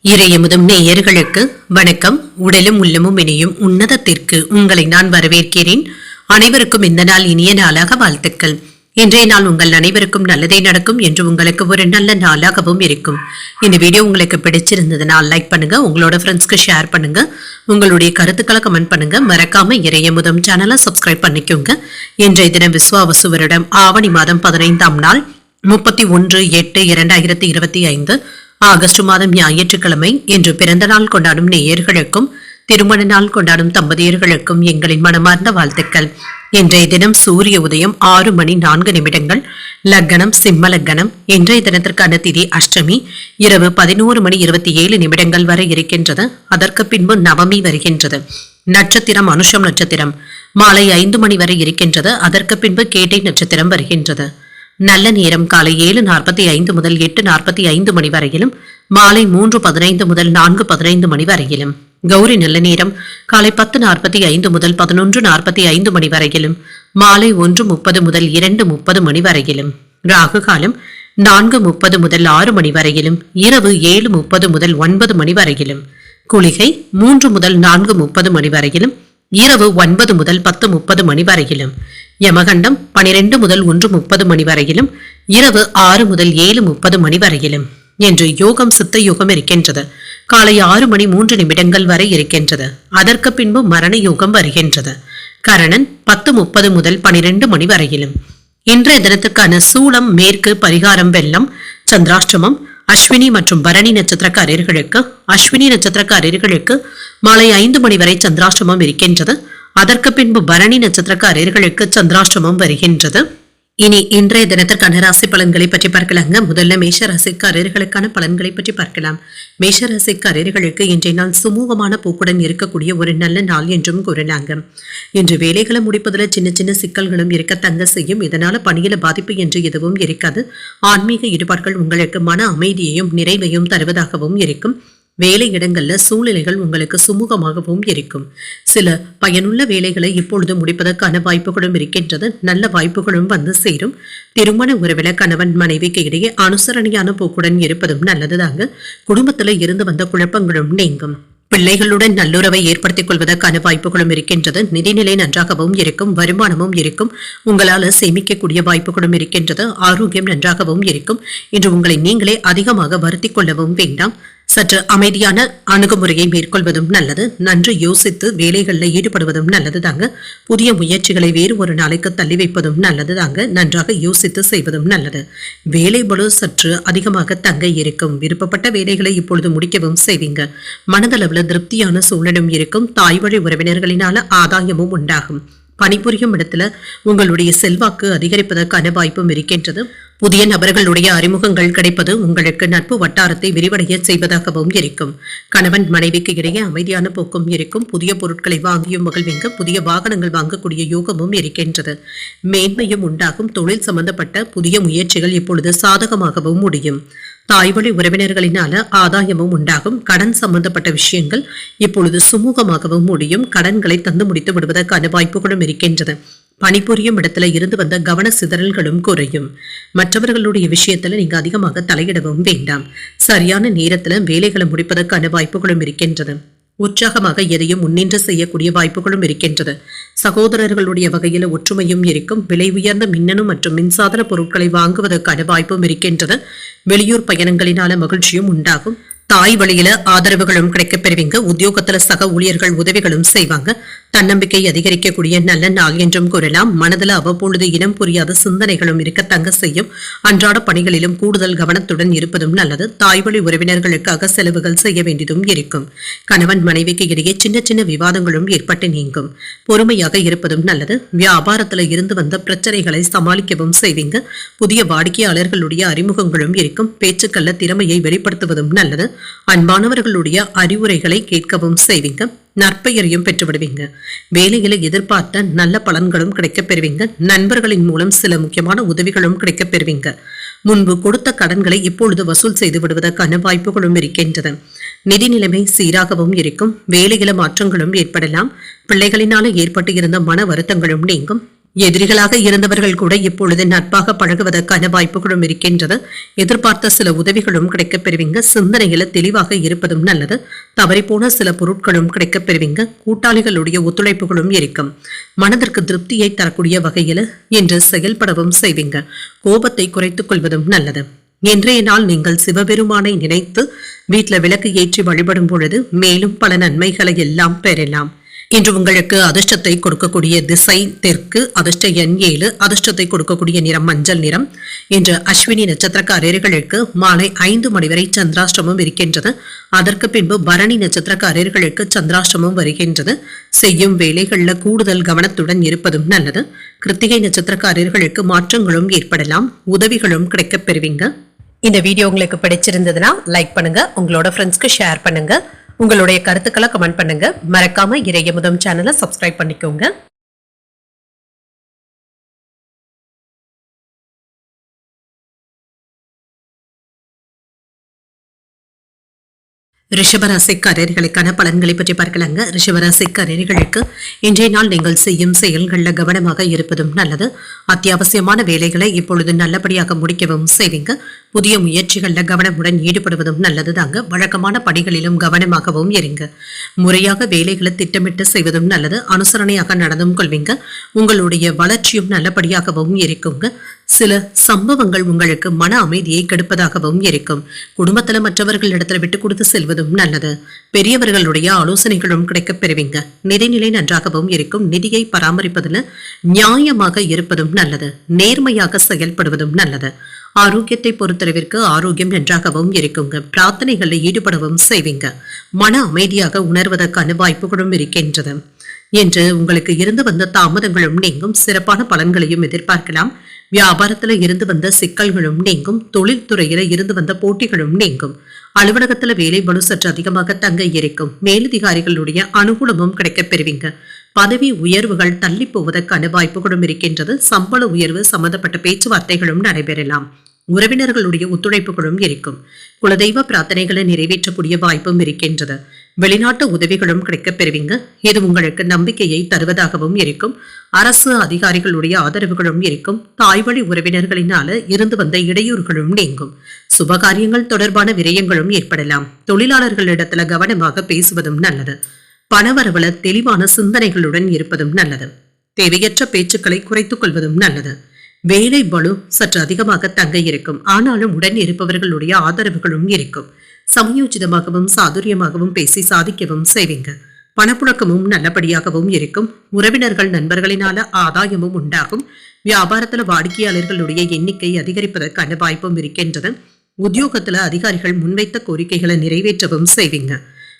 இறையமுதும் நேயர்களுக்கு வணக்கம். உடலும் உள்ளமும் இணையும் உன்னதத்திற்கு உங்களை நான் வரவேற்கிறேன். அனைவருக்கும் இந்த நாள் இனிய நாளாக வாழ்த்துக்கள். இன்றைய நாள் உங்கள் அனைவருக்கும் நல்லதே நடக்கும் என்று உங்களுக்கு ஒரு நல்ல நாளாகவும் இருக்கும். இந்த வீடியோ உங்களுக்கு பிடிச்சிருந்ததுனால் லைக் பண்ணுங்க, உங்களோட ஃப்ரெண்ட்ஸ்க்கு ஷேர் பண்ணுங்க, உங்களுடைய கருத்துக்களை கமெண்ட் பண்ணுங்க. மறக்காம இறையமுதும் சேனலை சப்ஸ்கிரைப் பண்ணிக்கோங்க. இன்றைய தினம் விஸ்வாவசு வருடம் ஆவணி மாதம் 15ஆம் நாள் 31/8/2025 ஆகஸ்ட் மாதம் ஞாயிற்றுக்கிழமை. இன்று பிறந்த நாள் கொண்டாடும் நேயர்களுக்கும் திருமண நாள் கொண்டாடும் தம்பதியர்களுக்கும் எங்களின் மனமார்ந்த வாழ்த்துக்கள். இன்றைய தினம் சூரிய உதயம் 6:04 லக்னம் சிம்ம லக்னம். இன்றைய தினத்திற்கான திதி அஷ்டமி. இரவு 11:27 வரை இருக்கின்றது. அதற்கு பின்பு நவமி வருகின்றது. நட்சத்திரம் அனுஷம் நட்சத்திரம். மாலை 5 மணி வரை இருக்கின்றது. அதற்கு பின்பு கேட்டை நட்சத்திரம் வருகின்றது. நல்ல நேரம் காலை 7:45 முதல் 8:45 மணி வரையிலும், மாலை 3:15 முதல் 4:15 மணி வரையிலும். கௌரி நல்ல நேரம் காலை 10:45 முதல் 11:45 மணி வரையிலும், மாலை 1:30 முதல் 2:30 மணி வரையிலும். ராகு காலம் 4:30 முதல் 6 மணி வரையிலும், இரவு 7:30 முதல் 9 மணி வரையிலும். குளிகை 3 முதல் 4:30 மணி வரையிலும், இரவு 9 முதல் 10:30 மணி வரையிலும். யமகண்டம் 12 முதல் 1:30 மணி வரையிலும், இரவு 6 முதல் 7:30 மணி வரையிலும். என்று யோகம் சித்த யோகம் இருக்கின்றது. காலை 6:03 வரை இருக்கின்றது. அதற்கு பின்பு மரண யோகம் வருகின்றது. கரணன் 10:30 முதல் 12 மணி வரையிலும். இன்றைய தினத்துக்கான சூலம் மேற்கு, பரிகாரம் வெள்ளம், சந்திராஷ்டமம். அஸ்வினி மற்றும் பரணி நட்சத்திரக்காரர்களுக்கு மாலை 5 மணி வரை சந்திராஷ்டமம் இருக்கின்றது. அதற்கு பின்பு பரணி நட்சத்திரக்காரர்களுக்கு சந்திராஷ்டமம் வருகின்றது. இனி இன்றைய தினத்திற்கான ராசி பலன்களை பற்றி பார்க்கலாங்க. முதல்ல மேஷ ராசிக்காரர்களுக்கான பலன்களை பற்றி பார்க்கலாம். மேஷ ராசிக்காரர்களுக்கு இன்றைய நாள் சுமூகமான போக்குடன் இருக்கக்கூடிய ஒரு நல்ல நாள் என்றும் கூறலாங்க. இன்று வேலைகளை முடிப்பதில் சின்ன சின்ன சிக்கல்களும் இருக்கத்தங்க செய்யும். இதனால பணியில பாதிப்பு என்று எதுவும் இருக்காது. ஆன்மீக ஈடுபாடுகள் உங்களுக்கு மன அமைதியையும் நிறைவையும் தருவதாகவும் இருக்கும். வேலை இடங்கள்ல சூழ்நிலைகள் உங்களுக்கு சுமூகமாகவும் இருக்கும். சில பயனுள்ள வேலைகளை இப்பொழுது முடிப்பதற்கான வாய்ப்புகளும் இருக்கின்றது. நல்ல வாய்ப்புகளும் வந்து சேரும். திருமண உறவில கணவன் மனைவிக்கு இடையே அனுசரணையான போக்குடன் இருப்பதும் நல்லதுதாங்க. குடும்பத்துல இருந்து வந்த குழப்பங்களும் நீங்கும். பிள்ளைகளுடன் நல்லுறவை ஏற்படுத்திக் கொள்வதற்கான வாய்ப்புகளும் இருக்கின்றது. நிதிநிலை நன்றாகவும் இருக்கும். வருமானமும் இருக்கும். உங்களால சேமிக்கக்கூடிய வாய்ப்புகளும் இருக்கின்றது. ஆரோக்கியம் நன்றாகவும் இருக்கும். இன்று உங்களை நீங்களே அதிகமாக வருத்திக் கொள்ளவும் வேண்டாம். சற்று அமைதியான அணுகுமுறையை மேற்கொள்வதும் நல்லது. நன்று யோசித்து வேலைகளில் ஈடுபடுவதும் நல்லது தாங்க. புதிய முயற்சிகளை வேறு ஒரு நாளைக்கு தள்ளி வைப்பதும் நல்லது தாங்க. நன்றாக யோசித்து செய்வதும் நல்லது. வேலை பளு சற்று அதிகமாக தங்க இருக்கும். விருப்பப்பட்ட வேலைகளை இப்பொழுது முடிக்கவும் செய்வீங்க. மனதளவுல திருப்தியான சூழலும் இருக்கும். தாய் வழி உறவினர்களினால ஆதாயமும் உண்டாகும். பணிபுரியும் இடத்துல உங்களுடைய செல்வாக்கு அதிகரிப்பதற்கான வாய்ப்பும் இருக்கின்றது. புதிய நபர்களுடைய அறிமுகங்கள் கிடைப்பது உங்களுக்கு நட்பு வட்டாரத்தை விரிவடைய செய்வதாகவும் இருக்கும். கணவன் மனைவிக்கு இடையே அமைதியான போக்கும் இருக்கும். புதிய பொருட்களை வாங்கியும் மகிழ்வீங்க. புதிய வாகனங்கள் வாங்கக்கூடிய யோகமும் இருக்கின்றது. மேன்மையும் உண்டாகும். தொழில் சம்பந்தப்பட்ட புதிய முயற்சிகள் இப்பொழுது சாதகமாகவும் முடியும். தாய்வழி உறவினர்களினால ஆதாயமும் உண்டாகும். கடன் சம்பந்தப்பட்ட விஷயங்கள் இப்பொழுது சுமூகமாகவும் முடியும். கடன்களை தந்து முடித்து விடுவதற்கான வாய்ப்புகளும் இருக்கின்றது. பணிபுரியும் இடத்துல இருந்து வந்த கவன சிதறல்களும் குறையும். மற்றவர்களுடைய விஷயத்துல நீங்க அதிகமாக தலையிடவும் வேண்டாம். சரியான நேரத்துல வேலைகளை முடிப்பதற்கான வாய்ப்புகளும் இருக்கின்றது. உற்சாகமாக எதையும் முன்னின்று செய்யக்கூடிய வாய்ப்புகளும் இருக்கின்றது. சகோதரர்களுடைய வகையில ஒற்றுமையும் இருக்கும். விலை உயர்ந்த மின்னணு மற்றும் மின்சாதன பொருட்களை வாங்குவதற்கான வாய்ப்பும் இருக்கின்றது. வெளியூர் பயணங்களினால மகிழ்ச்சியும் உண்டாகும். தாய் வழியில ஆதரவுகளும் கிடைக்கப் பெறுவீங்க. உத்தியோகத்துல சக ஊழியர்கள் உதவிகளும் செய்வாங்க. தன்னம்பிக்கை அதிகரிக்கக்கூடிய நல்ல நாள் என்றும் கூறலாம். மனதில் அவ்வப்பொழுது இனம் புரியாத சிந்தனைகளும் இருக்க தங்க செய்யும். அன்றாட பணிகளிலும் கூடுதல் கவனத்துடன் இருப்பதும் நல்லது. தாய்வழி உறவினர்களுக்காக செலவுகள் செய்ய வேண்டியதும் இருக்கும். கணவன் மனைவிக்கு இடையே சின்ன சின்ன விவாதங்களும் ஏற்பட்டு நீங்கும். பொறுமையாக இருப்பதும் நல்லது. வியாபாரத்துல இருந்து வந்த பிரச்சனைகளை சமாளிக்கவும் செய்வீங்க. புதிய வாடிக்கையாளர்களுடைய அறிமுகங்களும் இருக்கும். பேச்சுக்கல்ல திறமையை வெளிப்படுத்துவதும் நல்லது. அன்பானவர்களுடைய அறிவுரைகளை கேட்கவும் செய்வீங்க. நற்பெயரையும் பெற்றுவிடுவீங்க. வேலையில எதிர்பார்த்த நல்ல பலன்களும் கிடைக்கப் பெறுவீங்க. நண்பர்களின் மூலம் சில முக்கியமான உதவிகளும் கிடைக்கப் பெறுவீங்க. முன்பு கொடுத்த கடன்களை இப்பொழுது வசூல் செய்து விடுவதற்கான வாய்ப்புகளும் இருக்கின்றது. நிதி நிலைமை சீராகவும் இருக்கும். வேலையில மாற்றங்களும் ஏற்படலாம். பிள்ளைகளினால ஏற்பட்டு இருந்த மன வருத்தங்களும் நீங்கும். எதிரிகளாக இருந்தவர்கள் கூட இப்பொழுது நட்பாக பழகுவதற்கான வாய்ப்புகளும் இருக்கின்றது. எதிர்பார்த்த சில உதவிகளும் கிடைக்கப் பெறுவீங்க. சிந்தனையில தெளிவாக இருப்பதும் நல்லது. தவறிப்போன சில பொருட்களும் கிடைக்கப் பெறுவீங்க. கூட்டாளிகளுடைய ஒத்துழைப்புகளும் இருக்கும். மனதிற்கு திருப்தியை தரக்கூடிய வகையில் இன்று செயல்படவும் செய்வீங்க. கோபத்தை குறைத்துக் கொள்வதும் நல்லது. இன்றைய நாள் நீங்கள் சிவபெருமானை நினைத்து வீட்டில் விளக்கு ஏற்றி வழிபடும் பொழுது மேலும் பல நன்மைகளை எல்லாம் பெறலாம். இன்று உங்களுக்கு அதிர்ஷ்டத்தை கொடுக்கக்கூடிய திசை தெற்கு, அதிர்ஷ்ட எண் 7, அதிர்ஷ்டத்தை கொடுக்கக்கூடிய நிறம் மஞ்சள் நிறம். இன்று அஸ்வினி நட்சத்திரக்காரர்களுக்கு மாலை 5 மணி வரை சந்திராஷ்டமம் இருக்கின்றது. அதற்கு பின்பு பரணி நட்சத்திரக்காரர்களுக்கு சந்திராஷ்டமம் வருகின்றது. செய்யும் வேலைகள்ல கூடுதல் கவனத்துடன் இருப்பதும் நல்லது. கிருத்திகை நட்சத்திரக்காரர்களுக்கு மாற்றங்களும் ஏற்படலாம். உதவிகளும் கிடைக்கப் பெறுவீங்க. இந்த வீடியோ உங்களுக்கு பிடிச்சிருந்ததுன்னா லைக் பண்ணுங்க, உங்களோட ஃப்ரெண்ட்ஸ்க்கு ஷேர் பண்ணுங்க, உங்களுடைய கருத்துக்களை கமெண்ட் பண்ணுங்க. மறக்காம இறையமுதம் சேனலை சப்ஸ்கிரைப் பண்ணிக்கோங்க. ரிஷபராசிக்காரர்களுக்கான பலன்களை பற்றி பார்க்கலாங்க. ரிஷபராசிக்காரர்களுக்கு இன்றைய நாள் நீங்கள் செய்யும் செயல்களில் கவனமாக இருப்பதும் நல்லது. அத்தியாவசியமான வேலைகளை இப்பொழுது நல்லபடியாக முடிக்கவும் செய்வீங்க. புதிய முயற்சிகளில் கவனமுடன் ஈடுபடுவதும் நல்லது தாங்க. வழக்கமான பணிகளிலும் கவனமாகவும் இருங்க. முறையாக வேலைகளை திட்டமிட்டு செய்வதும் நல்லது. அனுசரணையாக நடந்தும் கொள்வீங்க. உங்களுடைய வளர்ச்சியும் நல்லபடியாகவும் இருக்குங்க. சில சம்பவங்கள் உங்களுக்கு மன அமைதியை கெடுப்பதாகவும் இருக்கும். குடும்பத்தில் மற்றவர்களிடத்தில் விட்டு கொடுத்து செல்வதும் நல்லது. பெரியவர்களுடைய ஆலோசனைகளும் கிடைக்கப் பெறுவீங்க. நிதிநிலை நன்றாகவும் இருக்கும். நிதியை பராமரிப்பதில் நியாயமாக இருப்பதும் நல்லது. நேர்மையாக செயல்படுவதும் நல்லது. ஆரோக்கியத்தை பொறுத்தளவிற்கு ஆரோக்கியம் நன்றாகவும் இருக்குங்க. பிரார்த்தனைகளில் ஈடுபடவும் செய்வீங்க. மன அமைதியாக உணர்வதற்கான வாய்ப்புகளும் இருக்கின்றது. என்று உங்களுக்கு இருந்து வந்த தாமதங்களும் நீங்கும். சிறப்பான பலன்களையும் எதிர்பார்க்கலாம். வியாபாரத்துல இருந்து வந்த சிக்கல்களும் நீங்கும். தொழில்துறையில இருந்து வந்த போட்டிகளும் நீங்கும். அலுவலகத்துல வேலை பளு சற்று அதிகமாக தங்க இருக்கும். மேலதிகாரிகளுடைய அனுகூலமும் கிடைக்கப் பெறுவீங்க. பதவி உயர்வுகள் தள்ளி போவதற்கான வாய்ப்புகளும் இருக்கின்றது. சம்பள உயர்வு சம்பந்தப்பட்ட பேச்சுவார்த்தைகளும் நடைபெறலாம். உறவினர்களுடைய ஒத்துழைப்புகளும் இருக்கும். குலதெய்வ பிரார்த்தனைகளை நிறைவேற்றக்கூடிய வாய்ப்பும் இருக்கின்றது. வெளிநாட்டு உதவிகளும் கிடைக்கப் பெறுவீங்க. இது உங்களுக்கு நம்பிக்கையை தருவதாகவும் இருக்கும். அரசு அதிகாரிகளுடைய ஆதரவுகளும் இருக்கும். தாய்வழி உறவினர்களினால இருந்து வந்த இடையூறுகளும் நீங்கும். சுபகாரியங்கள் தொடர்பான விரயங்களும் ஏற்படலாம். தொழிலாளர்களிடத்துல கவனமாக பேசுவதும் நல்லது. பணவரவுல தெளிவான சிந்தனைகளுடன் இருப்பதும் நல்லது. தேவையற்ற பேச்சுக்களை குறைத்துக் கொள்வதும் நல்லது. வேலை பளு சற்று அதிகமாக தங்க இருக்கும். ஆனாலும் உடன் இருப்பவர்களுடைய ஆதரவுகளும் இருக்கும். சமயோஜிதமாகவும் சாதுரியமாகவும் பேசி சாதிக்கவும் செய்வீங்க. பணப்புழக்கமும் நல்லபடியாகவும் இருக்கும். உறவினர்கள் நண்பர்களினால ஆதாயமும் உண்டாகும். வியாபாரத்துல வாடிக்கையாளர்களுடைய எண்ணிக்கை அதிகரிப்பதற்கான வாய்ப்பும் இருக்கின்றது. உத்தியோகத்துல அதிகாரிகள் முன்வைத்த கோரிக்கைகளை நிறைவேற்றவும் செய்வீங்க.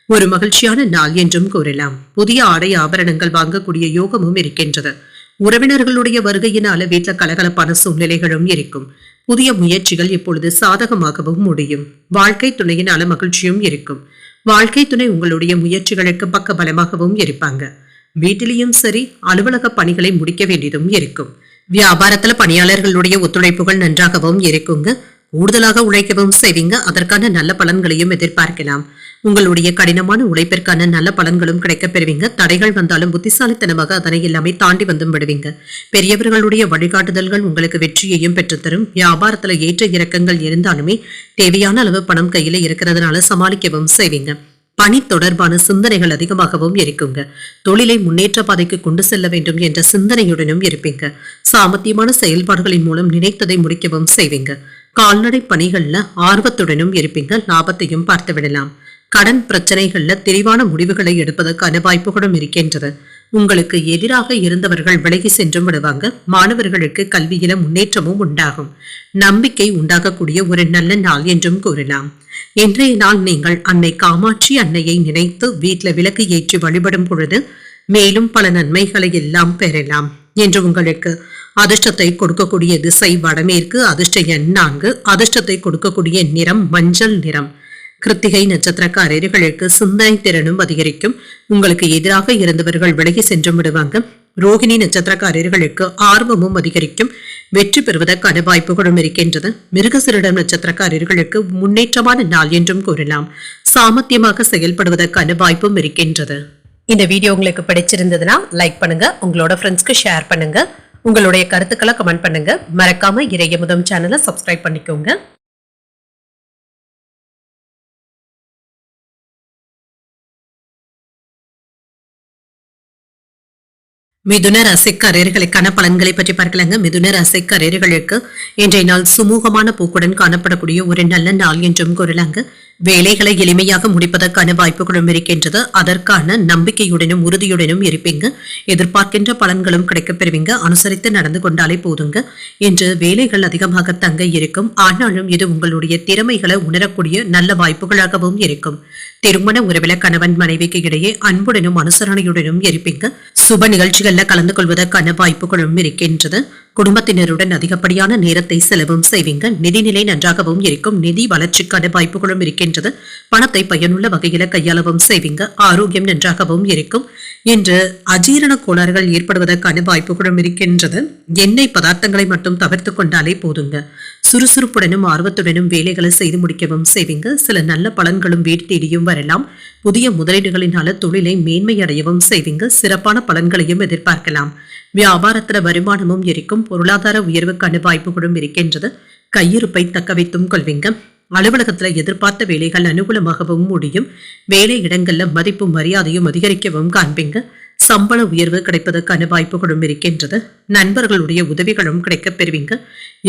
ஒரு மகிழ்ச்சியான நாள் என்றும் கூறலாம். புதிய ஆடை ஆபரணங்கள் வாங்கக்கூடிய யோகமும் இருக்கின்றது. உறவினர்களுடைய வருகையினால வீட்டுல கலகலப்பான சூழ்நிலைகளும் இருக்கும். புதிய முயற்சிகள் இப்பொழுது சாதகமாகவும் முடியும். வாழ்க்கை துணையினால மகிழ்ச்சியும் இருக்கும். வாழ்க்கை துணை உங்களுடைய முயற்சிகளுக்கு பக்க பலமாகவும் இருப்பாங்க. வீட்டிலையும் சரி, அலுவலக பணிகளை முடிக்க வேண்டியதும் இருக்கும். வியாபாரத்துல பணியாளர்களுடைய ஒத்துழைப்புகள் நன்றாகவும் இருக்குங்க. கூடுதலாக உழைக்கவும் செய்வீங்க. அதற்கான நல்ல பலன்களையும் எதிர்பார்க்கலாம். உங்களுடைய கடினமான உழைப்பிற்கான நல்ல பலன்களும் கிடைக்கப் பெறுவீங்க. தடைகள் வந்தாலும் புத்திசாலித்தனமாக அதனை எல்லாமே தாண்டி வந்தும் விடுவீங்க. பெரியவர்களுடைய வழிகாட்டுதல்கள் உங்களுக்கு வெற்றியையும் பெற்றுத்தரும். வியாபாரத்துல ஏற்ற இறக்கங்கள் இருந்தாலுமே தேவையான அளவு பணம் கையில இருக்கிறதுனால சமாளிக்கவும் செய்வீங்க. பணி தொடர்பான சிந்தனைகள் அதிகமாகவும் இருக்குங்க. தொழிலை முன்னேற்ற பாதைக்கு கொண்டு செல்ல வேண்டும் என்ற சிந்தனையுடனும் இருப்பீங்க. சாமர்த்தியமான செயல்பாடுகளின் மூலம் நினைத்ததை முடிக்கவும் செய்வீங்க. கால்நடை பணிகள்ல ஆர்வத்துடனும் இருப்பீங்க. லாபத்தையும் பார்த்து விடலாம். கடன் பிரச்சனைகள்ல தெளிவான முடிவுகளை எடுப்பதற்கான வாய்ப்புகளும் இருக்கின்றது. உங்களுக்கு எதிராக இருந்தவர்கள் விலகி சென்றும் விடுவாங்க. மாணவர்களுக்கு கல்வியில முன்னேற்றமும் உண்டாகும். நம்பிக்கை உண்டாகக்கூடிய ஒரு நல்ல நாள் என்றும் கூறலாம். இன்றைய நாள் நீங்கள் அன்னை காமாட்சி அன்னையை நினைத்து வீட்டுல விளக்கு ஏற்றி வழிபடும் பொழுது மேலும் பல நன்மைகளை எல்லாம் பெறலாம். என்று உங்களுக்கு அதிர்ஷ்டத்தை கொடுக்கக்கூடிய திசை வடமேற்கு, அதிர்ஷ்ட எண் 4, அதிர்ஷ்டத்தை கொடுக்கக்கூடிய நிறம் மஞ்சள் நிறம். கிருத்திகை நட்சத்திரக்காரர்களுக்கு சிந்தனை திறனும் அதிகரிக்கும். உங்களுக்கு எதிராக இருந்தவர்கள் விலகி சென்று விடுவாங்க. ரோகிணி நட்சத்திரக்காரர்களுக்கு ஆர்வமும் அதிகரிக்கும். வெற்றி பெறுவதற்கான வாய்ப்புகளும் இருக்கின்றது. மிருகசீரிடம் நட்சத்திரக்காரர்களுக்கு முன்னேற்றமான நாள் என்றும் கூறலாம். சாமர்த்தியமாக செயல்படுவதற்கான வாய்ப்பும் இருக்கின்றது. இந்த வீடியோ உங்களுக்கு பிடிச்சிருந்ததுன்னா லைக் பண்ணுங்க, உங்களோட ஃப்ரெண்ட்ஸ்க்கு ஷேர் பண்ணுங்க, உங்களுடைய கருத்துக்களை கமெண்ட் பண்ணுங்க. மறக்காம இறையமுதம் சேனலை சப்ஸ்கிரைப் பண்ணிக்கோங்க. மிதுன ராசிக்காரர்களுக்கான பலன்களை பற்றி பார்க்கலாங்க. மிதுன ராசிக்காரர்களுக்கு இன்றைய நாள் சுமூகமான போக்குடன் காணப்படக்கூடிய ஒரு நல்ல நாள் என்றும் கூறலாங்க. வேலைகளை எளிமையாக முடிப்பதற்கான வாய்ப்புகளும் இருக்கின்றது. அதற்கான நம்பிக்கையுடனும் உறுதியுடனும் இருப்பீங்க. எதிர்பார்க்கின்ற பலன்களும் கிடைக்கப் பெறுவீங்க. அனுசரித்து நடந்து கொண்டாலே போதுங்க. இன்று வேலைகள் அதிகமாக தங்க இருக்கும். ஆனாலும் இது உங்களுடைய திறமைகளை உணரக்கூடிய நல்ல வாய்ப்புகளாகவும் இருக்கும். திருமண உறவில கணவன் மனைவிக்கு இடையே அன்புடனும் அனுசரணையுடனும் இருப்பீங்க. சுப நிகழ்ச்சிகள்ல கலந்து கொள்வதற்கான வாய்ப்புகளும் இருக்கின்றது. குடும்பத்தினருடன் அதிகப்படியான நேரத்தை செலவும் செய்வீங்க. நிதிநிலை நன்றாகவும் இருக்கும். நிதி வளர்ச்சிக்கான வாய்ப்புகளும் இருக்கின்றது. பணத்தை பயனுள்ள வகையில கையாளவும் செய்வீங்க. ஆரோக்கியம் நன்றாகவும் இருக்கும். இன்று அஜீரண கோளாறுகள் ஏற்படுவதற்கான வாய்ப்புகளும் இருக்கின்றது. எண்ணெய் பதார்த்தங்களை மட்டும் தவிர்த்து கொண்டாலே போதுங்க. சுறுசுறுப்புடனும் ஆர்வத்துடனும் வேலைகளை செய்து முடிக்கவும் செய்வீங்க. சில நல்ல பலன்களும் வீடு தேடியும் வரலாம். புதிய முதலீடுகளினால தொழிலை மேன்மையடையவும் செய்வீங்க. சிறப்பான பலன்களையும் எதிர்பார்க்கலாம். வியாபாரத்துல வருமானமும் இருக்கும். பொருளாதார உயர்வுக்கான வாய்ப்புகளும் இருக்கின்றது. கையிருப்பை தக்க வைத்தும் கொள்வீங்க. அலுவலகத்துல எதிர்பார்த்த வேலைகள் அனுகூலமாகவும் முடியும். வேலை இடங்கள்ல மதிப்பும் மரியாதையும் அதிகரிக்கவும் காண்பீங்க. சம்பள உயர்வு கிடைப்பதற்கான வாய்ப்புகளும் இருக்கின்றது. நண்பர்களுடைய உதவிகளும் கிடைக்கப் பெறுவீங்க.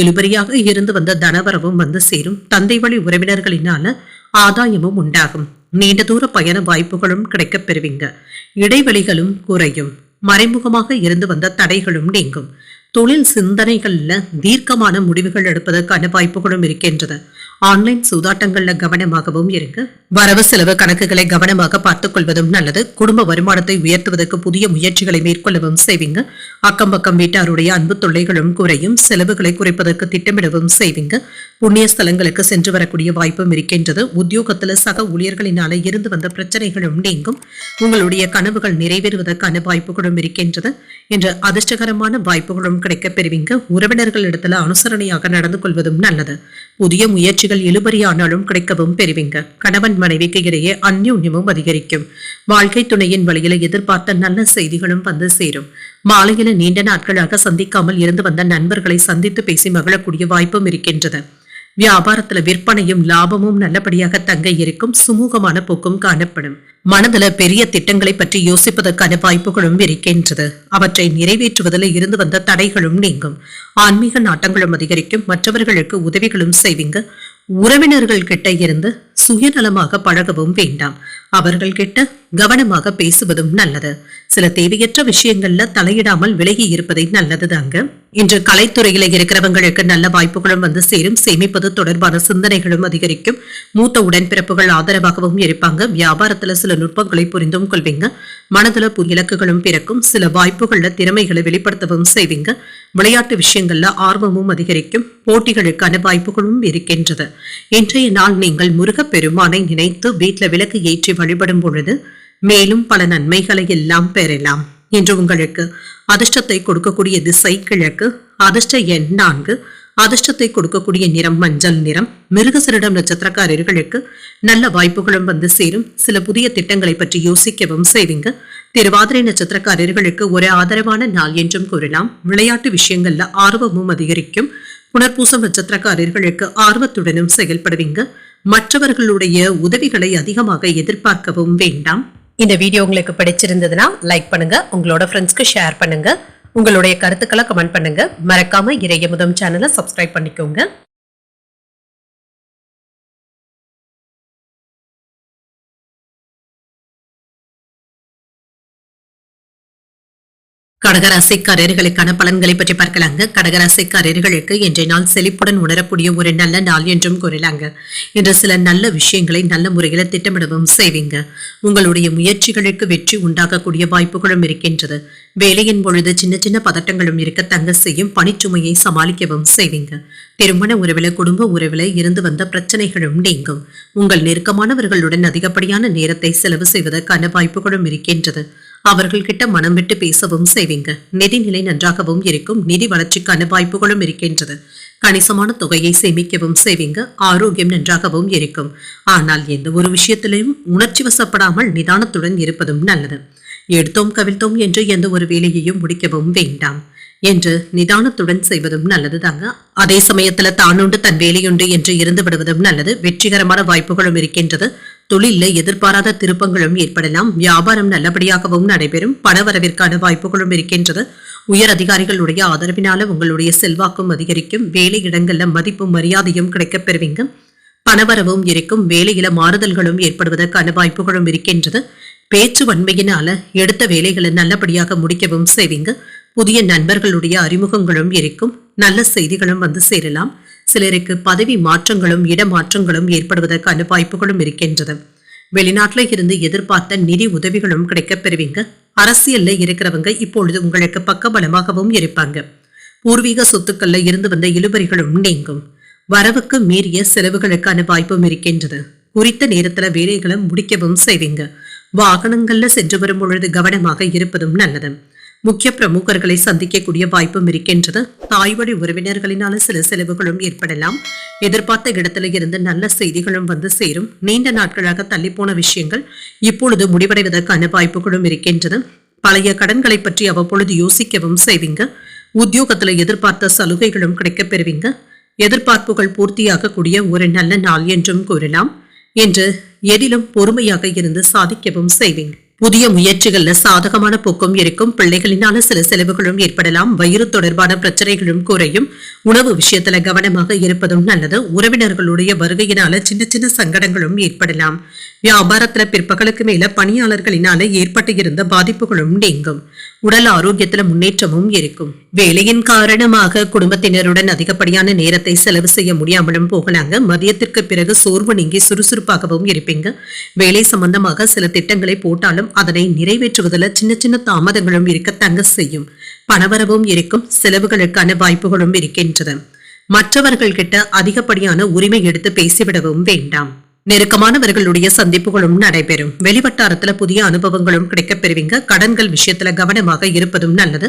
இழுபறியாக இருந்து வந்த தனவரவும் வந்து சேரும். தந்தை வழி உறவினர்களினால ஆதாயமும் உண்டாகும். நீண்ட தூர பயண வாய்ப்புகளும் கிடைக்கப் பெறுவீங்க. இடைவெளிகளும் குறையும். மறைமுகமாக இருந்து வந்த தடைகளும் நீங்கும். தொழில் சிந்தனைகள்ல தீர்க்கமான முடிவுகள் எடுப்பதற்கான வாய்ப்புகளும் இருக்கின்றது. ஆன்லைன் சூதாட்டங்கள்ல கவனமாகவும் இருங்க. வரவு செலவு கணக்குகளை கவனமாக பார்த்துக் கொள்வதும் நல்லது. குடும்ப வருமானத்தை உயர்த்துவதற்கு புதிய முயற்சிகளை மேற்கொள்ளவும் செய்வீங்க. அக்கம் பக்கம் வீட்டாருடைய அன்பு தொல்லைகளும் குறையும். செலவுகளை குறைப்பதற்கு திட்டமிடவும் செய்வீங்க. புண்ணிய ஸ்தலங்களுக்கு சென்று வரக்கூடிய வாய்ப்பும் இருக்கின்றது. உத்தியோகத்துல சக ஊழியர்களினால இருந்து வந்த பிரச்சனைகளும் நீங்கும். உங்களுடைய கனவுகள் நிறைவேறுவதற்கான வாய்ப்புகளும் இருக்கின்றது. என்ற அதிர்ஷ்டகரமான வாய்ப்புகளும் கிடைக்கப் பெறுவீங்க. உறவினர்கள் இடத்துல அனுசரணையாக நடந்து கொள்வதும் நல்லது. புதிய முயற்சிகள் இழுபறியானாலும் கிடைக்கவும் பெறுவீங்க. கணவன் மனைவிக்கு இடையே அந்யோன்யமும் அதிகரிக்கும். வாழ்க்கை துணையின் வழியில எதிர்பார்த்த நல்ல செய்திகளும் வந்து சேரும். மாலையில நீண்ட நாட்களாக சந்திக்காமல் இருந்து வந்த நண்பர்களை சந்தித்து பேசி மகிழக்கூடிய வாய்ப்பும் இருக்கின்றது. வியாபாரத்துல விற்பனையும் லாபமும் நல்லபடியாக தங்க இருக்கும். சுமூகமான போக்கும் காணப்படும். மனதுல பெரிய திட்டங்களை பற்றி யோசிப்பதற்கான வாய்ப்புகளும் இருக்கின்றது. அவற்றை நிறைவேற்றுவதில் இருந்து வந்த தடைகளும் நீங்கும். ஆன்மீக நாட்டங்களும் அதிகரிக்கும். மற்றவர்களுக்கு உதவிகளும் செய்வீங்க. உறவினர்கள் கிட்ட இருந்து சுயநலமாக பழகவும் வேண்டாம். அவர்கள் கிட்ட கவனமாக பேசுவதும் நல்லது. சில தேவையற்ற விஷயங்கள்ல தலையிடாமல் விலகி இருப்பதை நல்லதுதாங்க. இன்று கலைத்துறையில இருக்கிறவங்களுக்கு நல்ல வாய்ப்புகளும் வந்து சேரும். சேமிப்பது தொடர்பான சிந்தனைகளும் அதிகரிக்கும். மூத்த உடன்பிறப்புகள் ஆதரவாகவும் இருப்பாங்க. வியாபாரத்துல சில நுட்பங்களை புரிந்தும் கொள்வீங்க. மனதுல புதிலக்குகளும் பிறக்கும். சில வாய்ப்புகள்ல திறமைகளை வெளிப்படுத்தவும் செய்வீங்க. விளையாட்டு விஷயங்கள்ல ஆர்வமும் அதிகரிக்கும். போட்டிகளுக்கான வாய்ப்புகளும் இருக்கின்றது. இன்றைய நாள் நீங்கள் முருகப்பெருமானை நினைத்து வீட்டில் விளக்கு ஏற்றி வழிபடும் பொழுது மேலும் பல நன்மைகளை எல்லாம் பெறலாம். இன்று உங்களுக்கு அதிர்ஷ்டத்தை கொடுக்கக்கூடிய திசை கிழக்கு. அதிர்ஷ்ட எண் 4. அதிர்ஷ்டத்தை கொடுக்கக்கூடிய நிறம் மஞ்சள் நிறம். மிருகசரிடம் நட்சத்திரக்காரர்களுக்கு நல்ல வாய்ப்புகளும் வந்து சேரும். சில புதிய திட்டங்களை பற்றி யோசிக்கவும் செய்வீங்க. திருவாதிரை நட்சத்திரக்காரர்களுக்கு ஒரு ஆதரவான நாள் என்றும் கூறலாம். விளையாட்டு விஷயங்கள்ல ஆர்வமும் அதிகரிக்கும். புனர்பூசம் நட்சத்திரக்காரர்களுக்கு ஆர்வத்துடனும் செயல்படுவீங்க. மற்றவர்களுடைய உதவிகளை அதிகமாக எதிர்பார்க்கவும் வேண்டாம். இந்த வீடியோ உங்களுக்கு பிடிச்சிருந்ததுன்னா லைக் பண்ணுங்க. உங்களோட ஃப்ரெண்ட்ஸ்க்கு ஷேர் பண்ணுங்க. உங்களுடைய கருத்துக்களை கமெண்ட் பண்ணுங்க. மறக்காம இறையமுதம் சேனலை சப்ஸ்கிரைப் பண்ணிக்கோங்க. கடகராசிக்காரர்களுக்கான பலன்களை பற்றி பார்க்கலாங்க. கடகராசிக்காரர்களுக்கு இன்றைய நாள் செழிப்புடன் உணரக்கூடிய ஒரு நல்ல நாள் என்றும் கூறலாங்க. இன்று சில நல்ல விஷயங்களை நல்ல முறையில திட்டமிடவும் செய்வீங்க. உங்களுடைய முயற்சிகளுக்கு வெற்றி உண்டாகக்கூடிய வாய்ப்புகளும் இருக்கின்றது. வேலையின் பொழுது சின்ன சின்ன பதட்டங்களும் இருக்க தங்க செய்யும். பணிச்சுமையை சமாளிக்கவும் செய்வீங்க. திருமண உறவில குடும்ப உறவில இருந்து வந்த பிரச்சனைகளும் நீங்கும். உங்கள் நெருக்கமானவர்களுடன் அதிகப்படியான நேரத்தை செலவு செய்வதற்கான வாய்ப்புகளும் இருக்கின்றது. அவர்கள் கிட்ட மனம் விட்டு பேசவும் செய்வீங்க. நிதிநிலை நன்றாகவும் இருக்கும். நிதி வளர்ச்சிக்கான வாய்ப்புகளும் இருக்கின்றது. கணிசமான தொகையை சேமிக்கவும் செய்வீங்க. ஆரோக்கியம் நன்றாகவும் இருக்கும். ஆனால் எந்த ஒரு விஷயத்திலையும் உணர்ச்சி வசப்படாமல் நிதானத்துடன் இருப்பதும் நல்லது. எடுத்தோம் கவிழ்த்தோம் என்று எந்த ஒரு வேலையையும் முடிக்கவும் வேண்டாம் என்று நிதானத்துடன் செய்வதும் நல்லதுதாங்க. அதே சமயத்துல தானுண்டு தன் வேலையுண்டு என்று இருந்து விடுவதும் நல்லது. வெற்றிகரமான வாய்ப்புகளும் இருக்கின்றது. தொழில எதிர்பாராத திருப்பங்களும் ஏற்படலாம். வியாபாரம் நல்லபடியாகவும் நடைபெறும். பணவரவிற்கான வாய்ப்புகளும் இருக்கின்றது. உயர் அதிகாரிகளுடைய ஆதரவினால உங்களுடைய செல்வாக்கும் அதிகரிக்கும். வேலை இடங்கள்ல மதிப்பும் மரியாதையும் கிடைக்கப் பெறுவீங்க. பணவரவும் இருக்கும். வேலையில மாறுதல்களும் ஏற்படுவதற்கான வாய்ப்புகளும் இருக்கின்றது. பேச்சு வன்மையினால எடுத்த வேலைகளை நல்லபடியாக முடிக்கவும் செய்வீங்க. புதிய நண்பர்களுடைய அறிமுகங்களும் இருக்கும். நல்ல செய்திகளும் வந்து சேரலாம். சிலருக்கு பதவி மாற்றங்களும் இடமாற்றங்களும் ஏற்படுவதற்கான வாய்ப்புகளும் இருக்கின்றது. வெளிநாட்டுல இருந்து எதிர்பார்த்த நிதி உதவிகளும் கிடைக்கப் பெறுவீங்க. அரசியல்ல இருக்கிறவங்க இப்பொழுது உங்களுக்கு பக்கபலமாகவும் இருப்பாங்க. பூர்வீக சொத்துக்கள்ல இருந்து வந்த இழுபறிகளும் நீங்கும். வரவுக்கு மீறிய செலவுகளுக்கான வாய்ப்பும் இருக்கின்றது. குறித்த நேரத்துல வேலைகளை முடிக்கவும் செய்வீங்க. வாகனங்கள்ல சென்று வரும் பொழுது கவனமாக இருப்பதும் நல்லது. முக்கிய பிரமுகர்களை சந்திக்கக்கூடிய வாய்ப்பும் இருக்கின்றது. தாய்வழி உறவினர்களினால சில செலவுகளும் ஏற்படலாம். எதிர்பார்த்த இடத்துல இருந்து நல்ல செய்திகளும் வந்து சேரும். நீண்ட நாட்களாக தள்ளிப்போன விஷயங்கள் இப்பொழுது முடிவடைவதற்கான வாய்ப்புகளும் இருக்கின்றது. பழைய கடன்களை பற்றி அவ்வப்பொழுது யோசிக்கவும் செய்வீங்க. உத்தியோகத்துல எதிர்பார்த்த சலுகைகளும் கிடைக்கப் பெறுவீங்க. எதிர்பார்ப்புகள் பூர்த்தியாகக்கூடிய ஒரு நல்ல நாள் என்றும் கூறலாம். என்று எதிலும் பொறுமையாக இருந்து சாதிக்கவும் செய்வீங்க. புதிய முயற்சிகள்ல சாதகமான போக்கும் இருக்கும். பிள்ளைகளினால சில செலவுகளும் ஏற்படலாம். வயிறு தொடர்பான பிரச்சனைகளும் குறையும். உணவு விஷயத்துல கவனமாக இருப்பதும் நல்லது. உறவினர்களுடைய வருகையினால சின்ன சின்ன சங்கடங்களும் ஏற்படலாம். வியாபாரத்துல பிற்பகலுக்கு மேல பணியாளர்களினால ஏற்பட்டு இருந்த பாதிப்புகளும் நீங்கும். உடல் ஆரோக்கியத்துல முன்னேற்றமும் இருக்கும். வேலையின் காரணமாக குடும்பத்தினருடன் அதிகப்படியான நேரத்தை செலவு செய்ய முடியாமலும் போகலாங்க. மதியத்திற்கு பிறகு சோர்வு நீங்கி சுறுசுறுப்பாகவும் இருப்பீங்க. வேலை சம்பந்தமாக சில திட்டங்களை போட்டாலும் அதனை நிறைவேற்றுவதில் சின்ன சின்ன தாமதங்களும் இருக்கத்தாங்க செய்யும். பணவரவும் இருக்கும். செலவுகளுக்கான வாய்ப்புகளும் இருக்கின்றது. மற்றவர்கள் கிட்ட அதிகப்படியான உரிமை எடுத்து பேசிவிடவும் வேண்டாம். நெருக்கமானவர்களுடைய சந்திப்புகளும் நடைபெறும். வெளிவட்டாரத்துல புதிய அனுபவங்களும் கிடைக்கப் பெறுவீங்க. கடன்கள் விஷயத்துல கவனமாக இருப்பதும் நல்லது.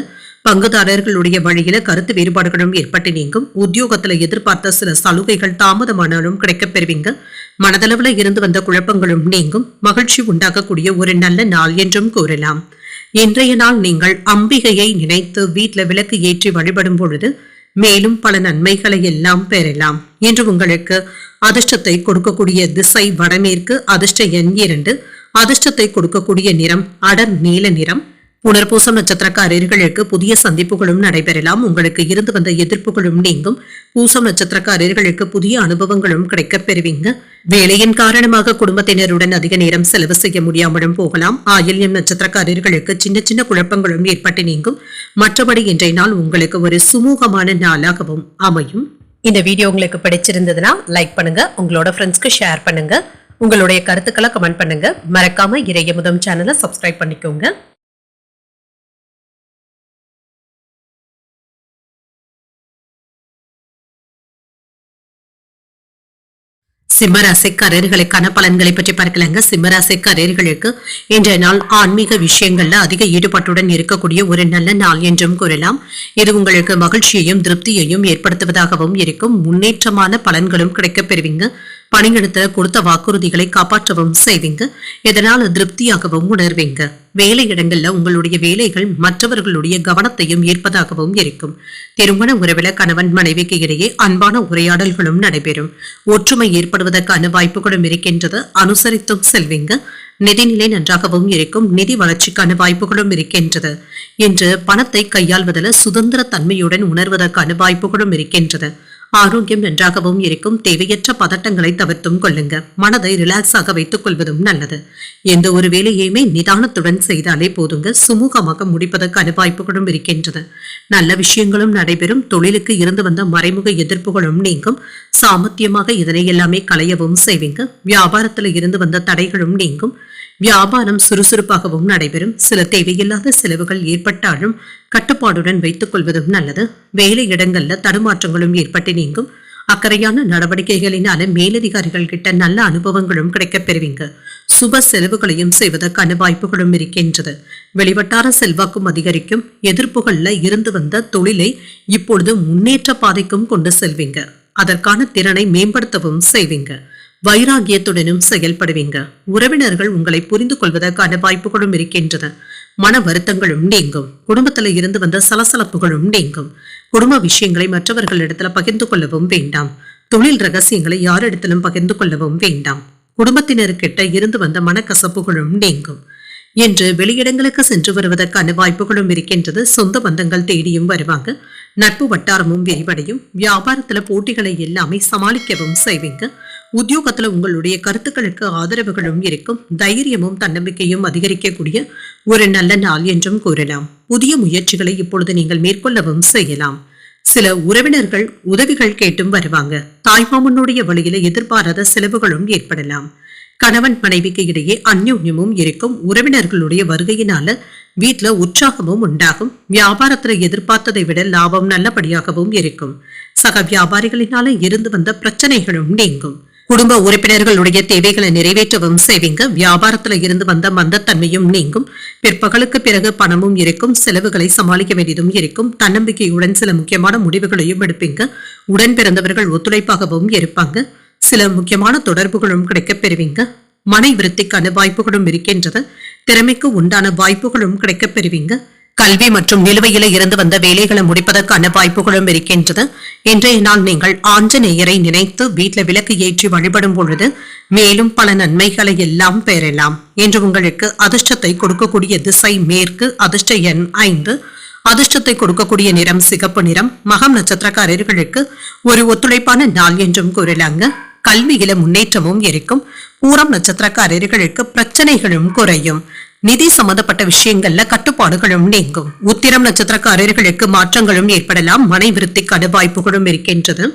பங்குதாரர்களுடைய வழியில கருத்து வேறுபாடுகளும் ஏற்பட்டு நீங்கும். உத்தியோகத்துல எதிர்பார்த்த சில சலுகைகள் தாமதமானாலும் கிடைக்கப் பெறுவீங்க. மனதளவுல இருந்து வந்த குழப்பங்களும் நீங்கும். மகிழ்ச்சி உண்டாக்கக்கூடிய ஒரு நல்ல நாள் என்றும் கூறலாம். இன்றைய நாள் நீங்கள் அம்பிகையை நினைத்து வீட்டுல விளக்கு ஏற்றி வழிபடும் பொழுது மேலும் பல நன்மைகளை எல்லாம் பெறலாம். இன்று உங்களுக்கு அதிர்ஷ்டத்தை கொடுக்கக்கூடிய திசை வடமேற்கு. அதிர்ஷ்ட எண் 2. அதிர்ஷ்டத்தை கொடுக்கக்கூடிய நிறம் அடர் நீல நிறம். புனர்பூசம் நட்சத்திரக்காரர்களுக்கு புதிய சந்திப்புகளும் நடைபெறலாம். உங்களுக்கு இருந்து வந்த எதிர்ப்புகளும் நீங்கும். பூசம் நட்சத்திரக்காரர்களுக்கு புதிய அனுபவங்களும் கிடைக்கப் பெறுவீங்க. வேலையின் காரணமாக குடும்பத்தினருடன் அதிக நேரம் செலவு செய்ய முடியாமலும் போகலாம். ஆயில்யம் நட்சத்திரக்காரர்களுக்கு சின்ன சின்ன குழப்பங்களும் ஏற்பட்டு நீங்கும். மற்றபடி இன்றைய நாள் உங்களுக்கு ஒரு சுமூகமான நாளாகவும் அமையும். இந்த வீடியோ உங்களுக்கு பிடிச்சிருந்ததுன்னா லைக் பண்ணுங்க. உங்களோட ஃப்ரெண்ட்ஸ்க்கு ஷேர் பண்ணுங்க. உங்களுடைய கருத்துக்களை கமெண்ட் பண்ணுங்க. மறக்காம இறையமுதம் சேனலை சப்ஸ்கிரைப் பண்ணிக்கோங்க. சிம்மராசிக்காரர்களுக்கான பலன்களை பற்றி பார்க்கலாங்க. சிம்மராசிக்காரர்களுக்கு இன்றைய நாள் ஆன்மீக விஷயங்கள்ல அதிக ஈடுபாட்டுடன் இருக்கக்கூடிய ஒரு நல்ல நாள் என்றும் கூறலாம். இது உங்களுக்கு மகிழ்ச்சியையும் திருப்தியையும் ஏற்படுத்துவதாகவும் இருக்கும். முன்னேற்றமான பலன்களும் கிடைக்கப் பெறுவீங்க. பணியிடத்துல கொடுத்த வாக்குறுதிகளை காப்பாற்றவும் செய்வீங்க. இதனால் திருப்தியாகவும் உணர்வீங்க. வேலை இடங்கள்ல உங்களுடைய வேலைகள் மற்றவர்களுடைய கவனத்தையும் ஈர்ப்பதாகவும் இருக்கும். திருமண உறவில கணவன் மனைவிக்கு இடையே அன்பான உரையாடல்களும் நடைபெறும். ஒற்றுமை ஏற்படுவதற்கான வாய்ப்புகளும் இருக்கின்றது. அனுசரித்தும் செல்வீங்க. நிதிநிலை நன்றாகவும் இருக்கும். நிதி வளர்ச்சிக்கான வாய்ப்புகளும் இருக்கின்றது. இன்று பணத்தை கையாள்வதில் சுதந்திர தன்மையுடன் உணர்வதற்கான வாய்ப்புகளும் இருக்கின்றது. ஆரோக்கியம் நன்றாகவும் இருக்கும். தேவையற்ற பதட்டங்களை தவிர்த்தும் கொள்ளுங்க. மனதை ரிலாக்ஸாக வைத்துக் கொள்வதும் நல்லது. எந்த ஒரு வேலையுமே நிதானத்துடன் செய்தாலே போதுங்க. சுமூகமாக முடிப்பதற்கான வாய்ப்புகளும் இருக்கின்றது. நல்ல விஷயங்களும் நடைபெறும். தொழிலுக்கு இருந்து வந்த மறைமுக எதிர்ப்புகளும் நீங்கும். சாமர்த்தியமாக இதனை எல்லாமே களையவும் செய்வீங்க. வியாபாரத்தில் இருந்து வந்த தடைகளும் நீங்கும். வியாபாரம் சுறுசுறுப்பாகவும் நடைபெறும். சில தேவையில்லாத செலவுகள் ஏற்பட்டாலும் கட்டுப்பாடுடன் வைத்துக் கொள்வதும் நல்லது. வேலை இடங்கள்ல தடுமாற்றங்களும் ஏற்பட்டு நீங்கும். அக்கறையான நடவடிக்கைகளினால மேலதிகாரிகள் கிட்ட நல்ல அனுபவங்களும் கிடைக்கப் பெறுவீங்க. சுப செலவுகளையும் செய்வதற்கான வாய்ப்புகளும் இருக்கின்றது. வெளிவட்டார செல்வாக்கும் அதிகரிக்கும். எதிர்ப்புகள்ல இருந்து வந்த தொழிலை இப்பொழுது முன்னேற்ற பாதைக்கும் கொண்டு செல்வீங்க. அதற்கான திறனை மேம்படுத்தவும் செய்வீங்க. வைராகியத்துடனும் செயல்படுவீங்க. உறவினர்கள் உங்களை புரிந்து கொள்வதற்கான வாய்ப்புகளும் இருக்கின்றன. மன வருத்தங்களும் நீங்கும். குடும்பத்துல இருந்து வந்த சலசலப்புகளும் நீங்கும். குடும்ப விஷயங்களை மற்றவர்களிடத்துல பகிர்ந்து கொள்ளவும் வேண்டாம். தொழில் ரகசியங்களை யாரிடத்திலும் பகிர்ந்து கொள்ளவும் வேண்டாம். குடும்பத்தினருக்கிட்ட இருந்து வந்த மனக்கசப்புகளும் நீங்கும். என்று வெளியிடங்களுக்கு சென்று வருவதற்கான வாய்ப்புகளும் இருக்கின்றது. சொந்த பந்தங்கள் தேடியும் வருவாங்க. நட்பு வட்டாரமும் விரிவடையும். வியாபாரத்துல போட்டிகளை எல்லாமே சமாளிக்கவும் செய்வீங்க. உத்தியோகத்துல உங்களுடைய கருத்துக்களுக்கு ஆதரவுகளும் இருக்கும். தைரியமும் தன்னம்பிக்கையும் அதிகரிக்கக்கூடிய ஒரு நல்ல நாள் என்றும் கூறலாம். புதிய முயற்சிகளை இப்பொழுது நீங்கள் மேற்கொள்ளவும் செய்யலாம். சில உறவினர்கள் உதவிகள் கேட்டும் வருவாங்க. தாய்மாமனுடைய வழியில எதிர்பாராத செலவுகளும் ஏற்படலாம். கணவன் மனைவிக்கு இடையே அந்யோன்யமும் இருக்கும். உறவினர்களுடைய வருகையினால வீட்டுல உற்சாகமும் உண்டாகும். வியாபாரத்துல எதிர்பார்த்ததை விட லாபம் நல்லபடியாகவும் இருக்கும். சக வியாபாரிகளினால இருந்து வந்த பிரச்சனைகளும் நீங்கும். குடும்ப உறுப்பினர்களுடைய தேவைகளை நிறைவேற்றவும் செய்வீங்க. வியாபாரத்துல இருந்து வந்த மந்தத்தன்மையும் நீங்கும். பிற்பகலுக்கு பிறகு பணமும் இருக்கும். செலவுகளை சமாளிக்க வேண்டியதும் இருக்கும். தன்னம்பிக்கையுடன் சில முக்கியமான முடிவுகளையும் எடுப்பீங்க. உடன் பிறந்தவர்கள் ஒத்துழைப்பாகவும் இருப்பாங்க. சில முக்கியமான தொடர்புகளும் கிடைக்கப் பெறுவீங்க. மனை விருத்திக்கான வாய்ப்புகளும் இருக்கின்றது. திறமைக்கு உண்டான வாய்ப்புகளும் கிடைக்கப் பெறுவீங்க. கல்வி மற்றும் நிலுவையில இருந்து வந்த வேலைகளை முடிப்பதற்கான வாய்ப்புகளும் இருக்கின்றது. இன்றைய நாள் நீங்கள் ஆஞ்சநேயரை நினைத்து வீட்டில் விளக்கு ஏற்றி வழிபடும் பொழுது மேலும் பல நன்மைகளை எல்லாம் பெறலாம். என்று உங்களுக்கு அதிர்ஷ்டத்தை கொடுக்கக்கூடிய திசை மேற்கு. அதிர்ஷ்ட எண் 5. அதிர்ஷ்டத்தை கொடுக்கக்கூடிய நிறம் சிகப்பு நிறம். மகம் நட்சத்திரக்காரர்களுக்கு ஒரு ஒத்துழைப்பான நாள் என்றும் கூறலாங்க. கல்வியில முன்னேற்றமும் இருக்கும். பூரம் நட்சத்திரக்காரர்களுக்கு பிரச்சனைகளும் குறையும். நிதி சம்பந்தப்பட்ட விஷயங்கள்ல கட்டுப்பாடுகளும் நீங்கும். உத்திரம் நட்சத்திரக்காரர்களுக்கு மாற்றங்களும் ஏற்படலாம். மனை விருத்திக்கான வாய்ப்புகளும் இருக்கின்றது.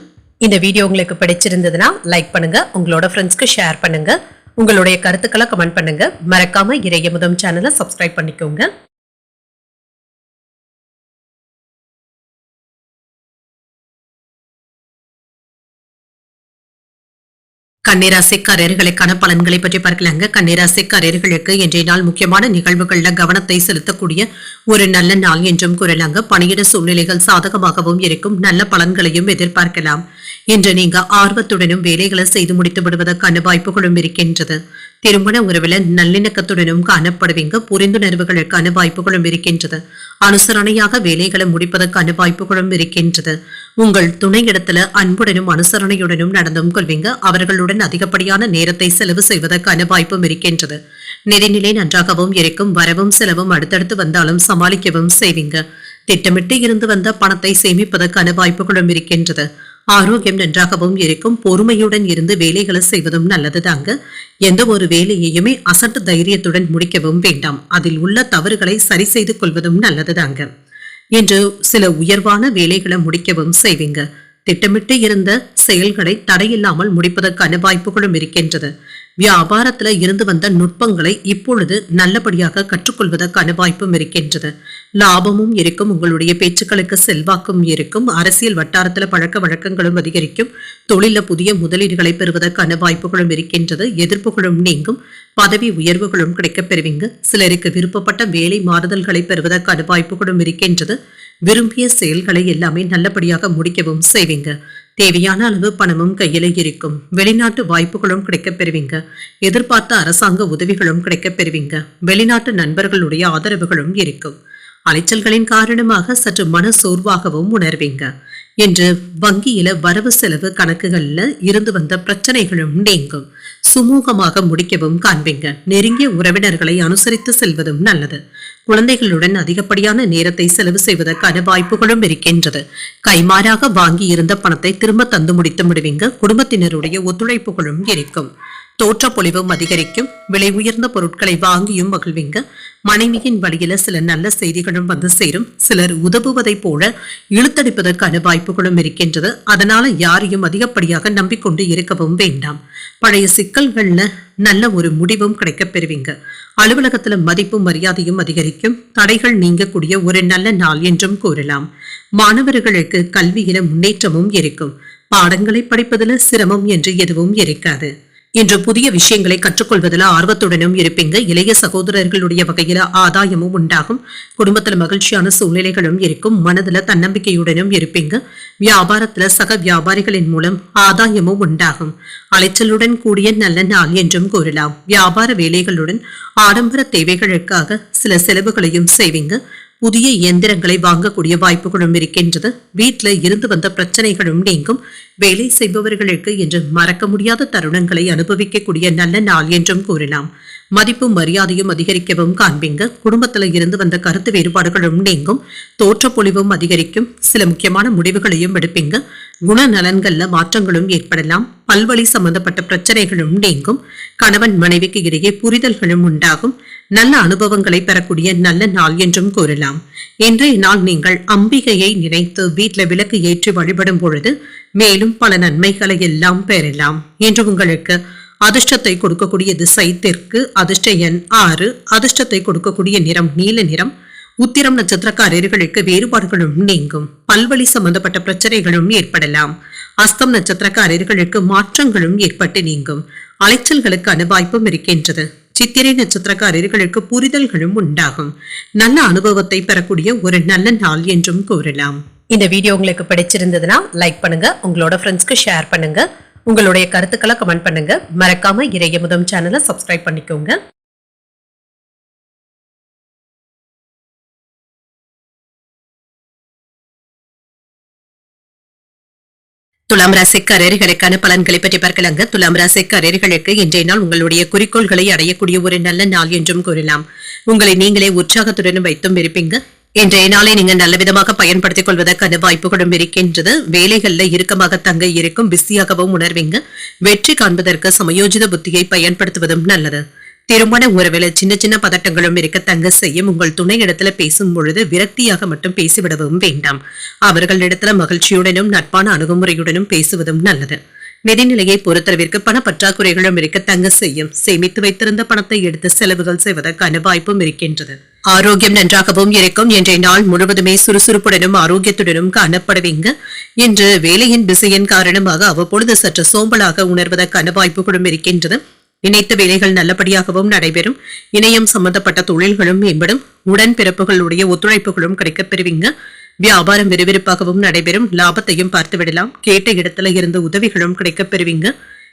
இந்த வீடியோ உங்களுக்கு பிடிச்சிருந்ததுன்னா லைக் பண்ணுங்க. உங்களோட ஃப்ரெண்ட்ஸ்க்கு ஷேர் பண்ணுங்க. உங்களுடைய கருத்துக்களை கமெண்ட் பண்ணுங்க. மறக்காம இறையமுதம் சேனலை சப்ஸ்கிரைப் பண்ணிக்கோங்க. கன்னிராசிக்காரர்களுக்கான பலன்களை பற்றி பார்க்கலாங்க. கன்னிராசிக்காரர்களுக்கு இன்றைய நாள் முக்கியமான நிகழ்வுகள்ல கவனத்தை செலுத்தக்கூடிய ஒரு நல்ல நாள் என்றும் கூறலாங்க. பணியிட சூழ்நிலைகள் சாதகமாகவும் இருக்கும். நல்ல பலன்களையும் எதிர்பார்க்கலாம். இன்று நீங்க ஆர்வத்துடனும் வேலைகளை செய்து முடித்து விடுவதற்கான வாய்ப்புகளும் இருக்கின்றது. திருமண உறவுல நல்லிணக்கத்துடனும் காணப்படுவீங்க. புரிந்துணர்வுகளுக்கான வாய்ப்புகளும் இருக்கின்றது. அனுசரணையாக வேலைகளை முடிப்பதற்கான வாய்ப்புகளும் இருக்கின்றது. உங்கள் துணையிடத்துல அன்புடனும் அனுசரணையுடனும் நடந்தும் கொள்வீங்க. அவர்களுடன் அதிகப்படியான நேரத்தை செலவு செய்வதற்கான வாய்ப்பும் இருக்கின்றது. நிதிநிலை நன்றாகவும் இருக்கும். வரவும் செலவும் அடுத்தடுத்து வந்தாலும் சமாளிக்கவும் செய்வீங்க. திட்டமிட்டு இருந்து வந்த பணத்தை சேமிப்பதற்கான வாய்ப்புகளும் இருக்கின்றது. ஆரோக்கியம் நன்றாகவும் இருக்கும். பொறுமையுடன் இருந்து வேலைகளை செய்வதும் நல்லதுதாங்க. எந்த ஒரு வேலையையுமே அசட்டு தைரியத்துடன் முடிக்கவும் வேண்டாம். அதில் உள்ள தவறுகளை சரி செய்து கொள்வதும் நல்லதுதாங்க. என்று சில உயர்வான வேலைகளை முடிக்கவும் செய்வீங்க. திட்டமிட்டு இருந்த செயல்களை தடையில்லாமல் முடிப்பதற்கான வாய்ப்புகளும் இருக்கின்றது. வியாபாரத்துல இருந்து வந்த நுட்பங்களை இப்பொழுது நல்லபடியாக கற்றுக்கொள்வதற்கான வாய்ப்பும் இருக்கின்றது. லாபமும் இருக்கும். உங்களுடைய பேச்சுக்களுக்கு செல்வாக்கும் இருக்கும். அரசியல் வட்டாரத்துல பழக்க வழக்கங்களும் அதிகரிக்கும். தொழில புதிய முதலீடுகளை பெறுவதற்கான வாய்ப்புகளும் இருக்கின்றது. எதிர்ப்புகளும் நீங்கும். பதவி உயர்வுகளும் கிடைக்கப் பெறுவீங்க. சிலருக்கு விருப்பப்பட்ட வேலை மாறுதல்களை பெறுவதற்கான வாய்ப்புகளும் இருக்கின்றது. விரும்பிய செயல்களை எல்லாமே நல்லபடியாக முடிக்கவும் செய்வீங்க. தேவையான அளவு பணமும் கையில இருக்கும். வெளிநாட்டு வாய்ப்புகளும் கிடைக்கப் பெறுவீங்க. எதிர்பார்த்த அரசாங்க உதவிகளும் கிடைக்கப் பெறுவீங்க. வெளிநாட்டு நண்பர்களுடைய ஆதரவுகளும் இருக்கும். அலைச்சல்களின் காரணமாக சற்று மன சோர்வாகவும் உணர்வீங்க. என்று வங்கியில வரவு செலவு கணக்குகள்ல இருந்து வந்த பிரச்சனைகளும் நீங்கும். சுமூகமாக முடிக்கவும் காண்பீங்க. நெருங்கிய உறவினர்களை அனுசரித்து செல்வதும் நல்லது. குழந்தைகளுடன் அதிகப்படியான நேரத்தை செலவு செய்வதற்கான வாய்ப்புகளும் இருக்கின்றது. கைமாறாக வாங்கி இருந்த பணத்தை திரும்ப தந்து முடித்து விடுவீங்க. குடும்பத்தினருடைய ஒத்துழைப்புகளும் இருக்கும். தோற்றப்பொழிவும் அதிகரிக்கும். விலை உயர்ந்த பொருட்களை வாங்கியும் மகிழ்வீங்க. மனைவியின் வழியில சில நல்ல செய்திகளும் வந்து சேரும். சிலர் உதவுவதை போல இழுத்தடிப்பதற்கான வாய்ப்புகளும் இருக்கின்றது. அதனால யாரையும் அதிகப்படியாக நம்பிக்கொண்டு இருக்கவும் வேண்டாம். பழைய சிக்கல்கள்ல நல்ல ஒரு முடிவும் கிடைக்கப் பெறுவீங்க. அலுவலகத்துல மதிப்பும் மரியாதையும் அதிகரிக்கும். தடைகள் நீங்கக்கூடிய ஒரு நல்ல நாள் என்றும் கூறலாம். மாணவர்களுக்கு கல்வியில முன்னேற்றமும் இருக்கும். பாடங்களை படிப்பதில் சிரமம் என்று எதுவும் இருக்காது. இன்று புதிய விஷயங்களை கற்றுக்கொள்வதில் ஆர்வத்துடனும் இருப்பீங்க. இளைய சகோதரர்களுடைய வகையில ஆதாயமும் உண்டாகும். குடும்பத்துல மகிழ்ச்சியான சூழ்நிலைகளும் இருக்கும். மனதுல தன்னம்பிக்கையுடனும் இருப்பீங்க. வியாபாரத்துல சக வியாபாரிகளின் மூலம் ஆதாயமும் உண்டாகும். அலைச்சலுடன் கூடிய நல்ல நாள் என்றும் கூறலாம். வியாபார வேலைகளுடன் ஆடம்பர தேவைகளுக்காக சில செலவுகளையும் செய்வீங்க. புதிய இயந்திரங்களை வாங்கக்கூடிய வாய்ப்புகளும் இருக்கின்றது. வீட்டில இருந்து வந்த பிரச்சனைகளும் நீங்கும். வேலை செய்பவர்களுக்கு என்று மறக்க முடியாத தருணங்களை அனுபவிக்கக்கூடிய நல்ல நாள் என்றும் கூறலாம். மதிப்பும் மரியாதையும் அதிகரிக்கவும் காண்பீங்க. குடும்பத்துல இருந்து வந்த கருத்து வேறுபாடுகளும் நீங்கும். தோற்றப்பொழிவும் அதிகரிக்கும். சில முக்கியமான முடிவுகளையும் எடுப்பீங்க. குணநலன்கள்ல மாற்றங்களும் ஏற்படலாம். பல்வழி சம்பந்தப்பட்ட பிரச்சனைகளும் நீங்கும். கணவன் மனைவிக்கு இடையே புரிதல்களும் உண்டாகும். நல்ல அனுபவங்களை பெறக்கூடிய நல்ல நாள் என்றும் கூறலாம். இன்றைய நாள் நீங்கள் அம்பிகையை நினைத்து வீட்டில் விளக்கு ஏற்றி வழிபடும் பொழுது மேலும் பல நன்மைகளை எல்லாம் பெறலாம். இன்று உங்களுக்கு அதிர்ஷ்டத்தை கொடுக்கக்கூடிய திசை தெற்கு, அதிர்ஷ்ட எண் 6, அதிர்ஷ்டத்தை கொடுக்கக்கூடிய நிறம் நீல நிறம். உத்திரம் நட்சத்திரக்காரர்களுக்கு வேறுபாடுகளும் நீங்கும். பல்வழி சம்பந்தப்பட்ட பிரச்சனைகளும் ஏற்படலாம். அஸ்தம் நட்சத்திரக்காரர்களுக்கு மாற்றங்களும் ஏற்பட்டு நீங்கும். அலைச்சல்களுக்கான வாய்ப்பும் இருக்கின்றது. சித்திரை நட்சத்திரக்காரர்களுக்கு புரிதல்களும் உண்டாகும். நல்ல அனுபவத்தை பெறக்கூடிய ஒரு நல்ல நாள் என்றும் கூறலாம். இந்த வீடியோ உங்களுக்கு பிடிச்சிருந்ததுன்னா லைக் பண்ணுங்க, உங்களோட ஃப்ரெண்ட்ஸ்க்கு ஷேர் பண்ணுங்க, உங்களுடைய கருத்துக்களை கமெண்ட் பண்ணுங்க. மறக்காம இறையமுதம் சேனலை சப்ஸ்கிரைப் பண்ணிக்கோங்க. துலாம் ராசிக்காரர்களுக்கான பலன்களை பற்றி பார்க்கலாங்க. துலாம் ராசிக்காரர்களுக்கு இன்றைய நாள் உங்களுடைய குறிக்கோள்களை அடையக்கூடிய ஒரு நல்ல நாள் என்றும் கூறலாம். உங்களை நீங்களே உற்சாகத்துடன் வைத்தும் இருப்பீங்க. இன்றைய நாளை நீங்க நல்ல விதமாக பயன்படுத்திக் கொள்வதற்கான வாய்ப்புகளும் இருக்கின்றது. வேலைகள்ல இறுக்கமாக தங்க இருக்கும். பிஸியாகவும் உணர்வீங்க. வெற்றி காண்பதற்கு சமயோஜித புத்தியை பயன்படுத்துவதும் நல்லது. திருமண உறவில் சின்ன சின்ன பதட்டங்களும் இருக்க தங்க செய்யும். உங்கள் துணை இடத்துல பேசும் பொழுது விரக்தியாக மட்டும் பேசிவிடவும் வேண்டாம். அவர்களிடத்துல மகிழ்ச்சியுடனும் நட்பான அணுகுமுறையுடனும் பேசுவதும் நல்லது. நிதிநிலையை பொறுத்தளவிற்கு பண பற்றாக்குறைகளும் இருக்க தங்க செய்யும். சேமித்து வைத்திருந்த பணத்தை எடுத்து செலவுகள் செய்வதற்கான வாய்ப்பும் இருக்கின்றது. ஆரோக்கியம் நன்றாகவும் இருக்கும். இன்றைய நாள் முழுவதுமே சுறுசுறுப்புடனும் ஆரோக்கியத்துடனும் காணப்படுவீங்க. இன்று வேலையின் பிசையின் காரணமாக அவ்வப்பொழுது சற்று சோம்பலாக உணர்வதற்கான வாய்ப்புகளும் இருக்கின்றது. இணைத்த வேலைகள் நல்லபடியாகவும் நடைபெறும். இணையம் சம்பந்தப்பட்ட தொழில்களும் மேம்படும். உடன்பிறப்புகளுடைய ஒத்துழைப்புகளும் கிடைக்கப் பெறுவீங்க. வியாபாரம் விறுவிறுப்பாகவும் நடைபெறும். லாபத்தையும் பார்த்து விடலாம். கேட்ட இடத்துல இருந்து உதவிகளும் கிடைக்கப் பெறுவீங்க.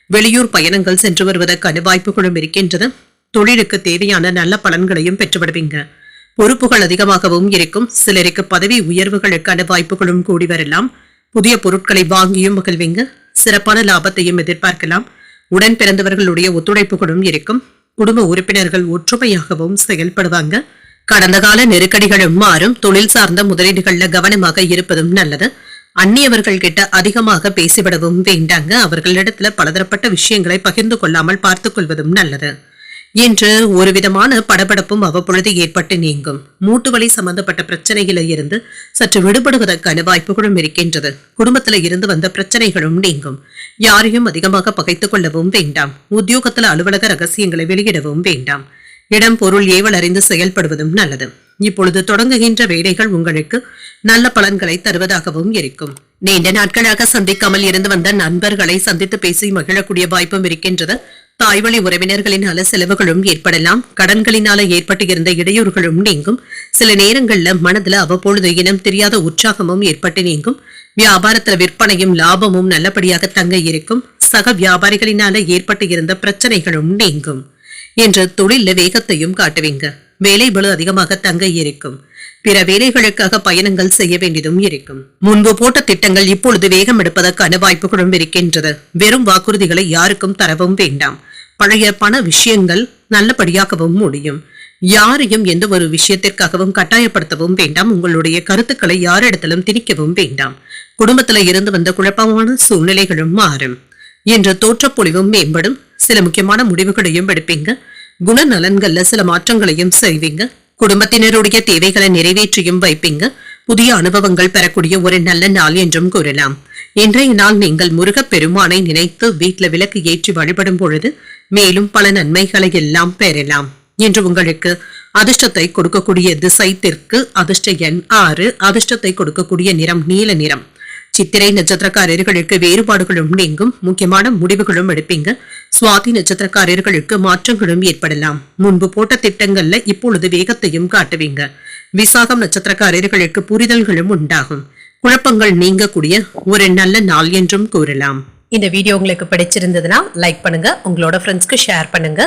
வெளியூர் பயணங்கள் சென்று வருவதற்கான வாய்ப்புகளும் இருக்கின்றது. தொழிலுக்கு தேவையான நல்ல பலன்களையும் பெற்றுவிடுவீங்க. பொறுப்புகள் அதிகமாகவும் இருக்கும். சிலருக்கு பதவி உயர்வுகளுக்கான வாய்ப்புகளும் கூடி வரலாம். புதிய பொருட்களை வாங்கியும் மகிழ்வீங்க. சிறப்பான லாபத்தையும் எதிர்பார்க்கலாம். உடன் பிறந்தவர்களுடைய ஒத்துழைப்புகளும் இருக்கும். குடும்ப உறுப்பினர்கள் ஒற்றுமையாகவும் செயல்படுவாங்க. கடந்த கால நெருக்கடிகளும் மாறும். தொழில் சார்ந்த முதலீடுகள்ல கவனமாக இருப்பதும் நல்லது. அந்நியவர்கள் கிட்ட அதிகமாக பேசிவிடவும் வேண்டாங்க. அவர்களிடத்துல பலதரப்பட்ட விஷயங்களை பகிர்ந்து கொள்ளாமல் பார்த்துக் கொள்வதும் நல்லது. இன்று ஒரு விதமான படபடப்பும் அவ்வப்பொழுது ஏற்பட்டு நீங்கும். மூட்டு வலி சம்பந்தப்பட்ட பிரச்சனையில இருந்து சற்று விடுபடுவதற்கான வாய்ப்புகளும் இருக்கின்றது. குடும்பத்துல இருந்து வந்த பிரச்சனைகளும் நீங்கும். யாரையும் அதிகமாக பகைத்துக் கொள்ளவும் வேண்டாம். உத்தியோகத்துல அலுவலக ரகசியங்களை வெளியிடவும் வேண்டாம். இடம் பொருள் ஏவல் அறிந்து செயல்படுவதும் நல்லது. இப்பொழுது தொடங்குகின்ற வேலைகள் உங்களுக்கு நல்ல பலன்களை தருவதாகவும் இருக்கும். நீண்ட நாட்களாக சந்திக்காமல் இருந்து வந்த நண்பர்களை சந்தித்து பேசி மகிழக்கூடிய வாய்ப்பும் இருக்கின்றது. தாய்வழி உறவினர்களின் நல செலவுகளும் ஏற்படலாம். கடன்களினால ஏற்பட்டு இருந்த இடையூறுகளும் நீங்கும். சில நேரங்கள்ல மனதுல அவ்வப்பொழுது இனம் தெரியாத உற்சாகமும் ஏற்பட்டு நீங்கும். வியாபாரத்துல விற்பனையும் லாபமும் நல்லபடியாக தங்க இருக்கும். சக வியாபாரிகளினால ஏற்பட்டு இருந்த பிரச்சனைகளும் நீங்கும். என்ற தொழில வேகத்தையும் காட்டுவீங்க. வேலை பளு அதிகமாக தங்க இருக்கும். பிற வேலைகளுக்காக பயணங்கள் செய்ய வேண்டியதும் இருக்கும். முன்பு போட்ட திட்டங்கள் இப்பொழுது வேகம் எடுப்பதற்கான வாய்ப்புகளும் இருக்கின்றது. வெறும் வாக்குறுதிகளை யாருக்கும் தரவும் வேண்டாம். பழைய பண விஷயங்கள் நல்லபடியாகவும் முடியும். யாரையும் எந்த ஒரு விஷயத்திற்காகவும் கட்டாயப்படுத்தவும் வேண்டாம். உங்களுடைய கருத்துக்களை யாரிடத்திலும் திணிக்கவும் வேண்டாம். குடும்பத்துல இருந்து வந்த குழப்பமான சூழ்நிலைகளும் மாறும். என்ற தோற்றப்பொழிவும் மேம்படும். சில முக்கியமான முடிவுகளையும் எடுப்பீங்க. குணநலன்கள்ல சில மாற்றங்களையும் செய்வீங்க. குடும்பத்தினருடைய தேவைகளை நிறைவேற்றியும் வைப்பீங்க. புதிய அனுபவங்கள் பெறக்கூடிய ஒரு நல்ல நாள் என்றும் கூறலாம். இன்றைய நாள் நீங்கள் முருகப் பெருமானை நினைத்து வீட்டுல விளக்கு ஏற்றி வழிபடும் பொழுது மேலும் பல நன்மைகளை எல்லாம் பெறலாம். இன்று உங்களுக்கு அதிர்ஷ்டத்தை கொடுக்கக்கூடிய திசை தெற்கு, அதிர்ஷ்ட எண் 6, அதிர்ஷ்டத்தை கொடுக்கக்கூடிய நிறம் நீல நிறம். சித்திரை நட்சத்திரக்காரர்களுக்கு வேறுபாடுகளும் நீங்கும், முக்கியமான முடிவுகளும் எடுப்பீங்க. சுவாதி நட்சத்திரக்காரர்களுக்கு மாற்றங்களும் ஏற்படலாம். முன்பு போட்ட திட்டங்கள்ல இப்பொழுது வேகத்தையும் காட்டுவீங்க. விசாகம் நட்சத்திரக்காரர்களுக்கு புரிதல்களும் உண்டாகும். குழப்பங்கள் நீங்கக்கூடிய ஒரு நல்ல நாள் என்றும் கூறலாம். இந்த வீடியோ உங்களுக்கு பிடிச்சிருந்ததுன்னா லைக் பண்ணுங்க, உங்களோட ஃப்ரெண்ட்ஸ்க்கு ஷேர் பண்ணுங்க,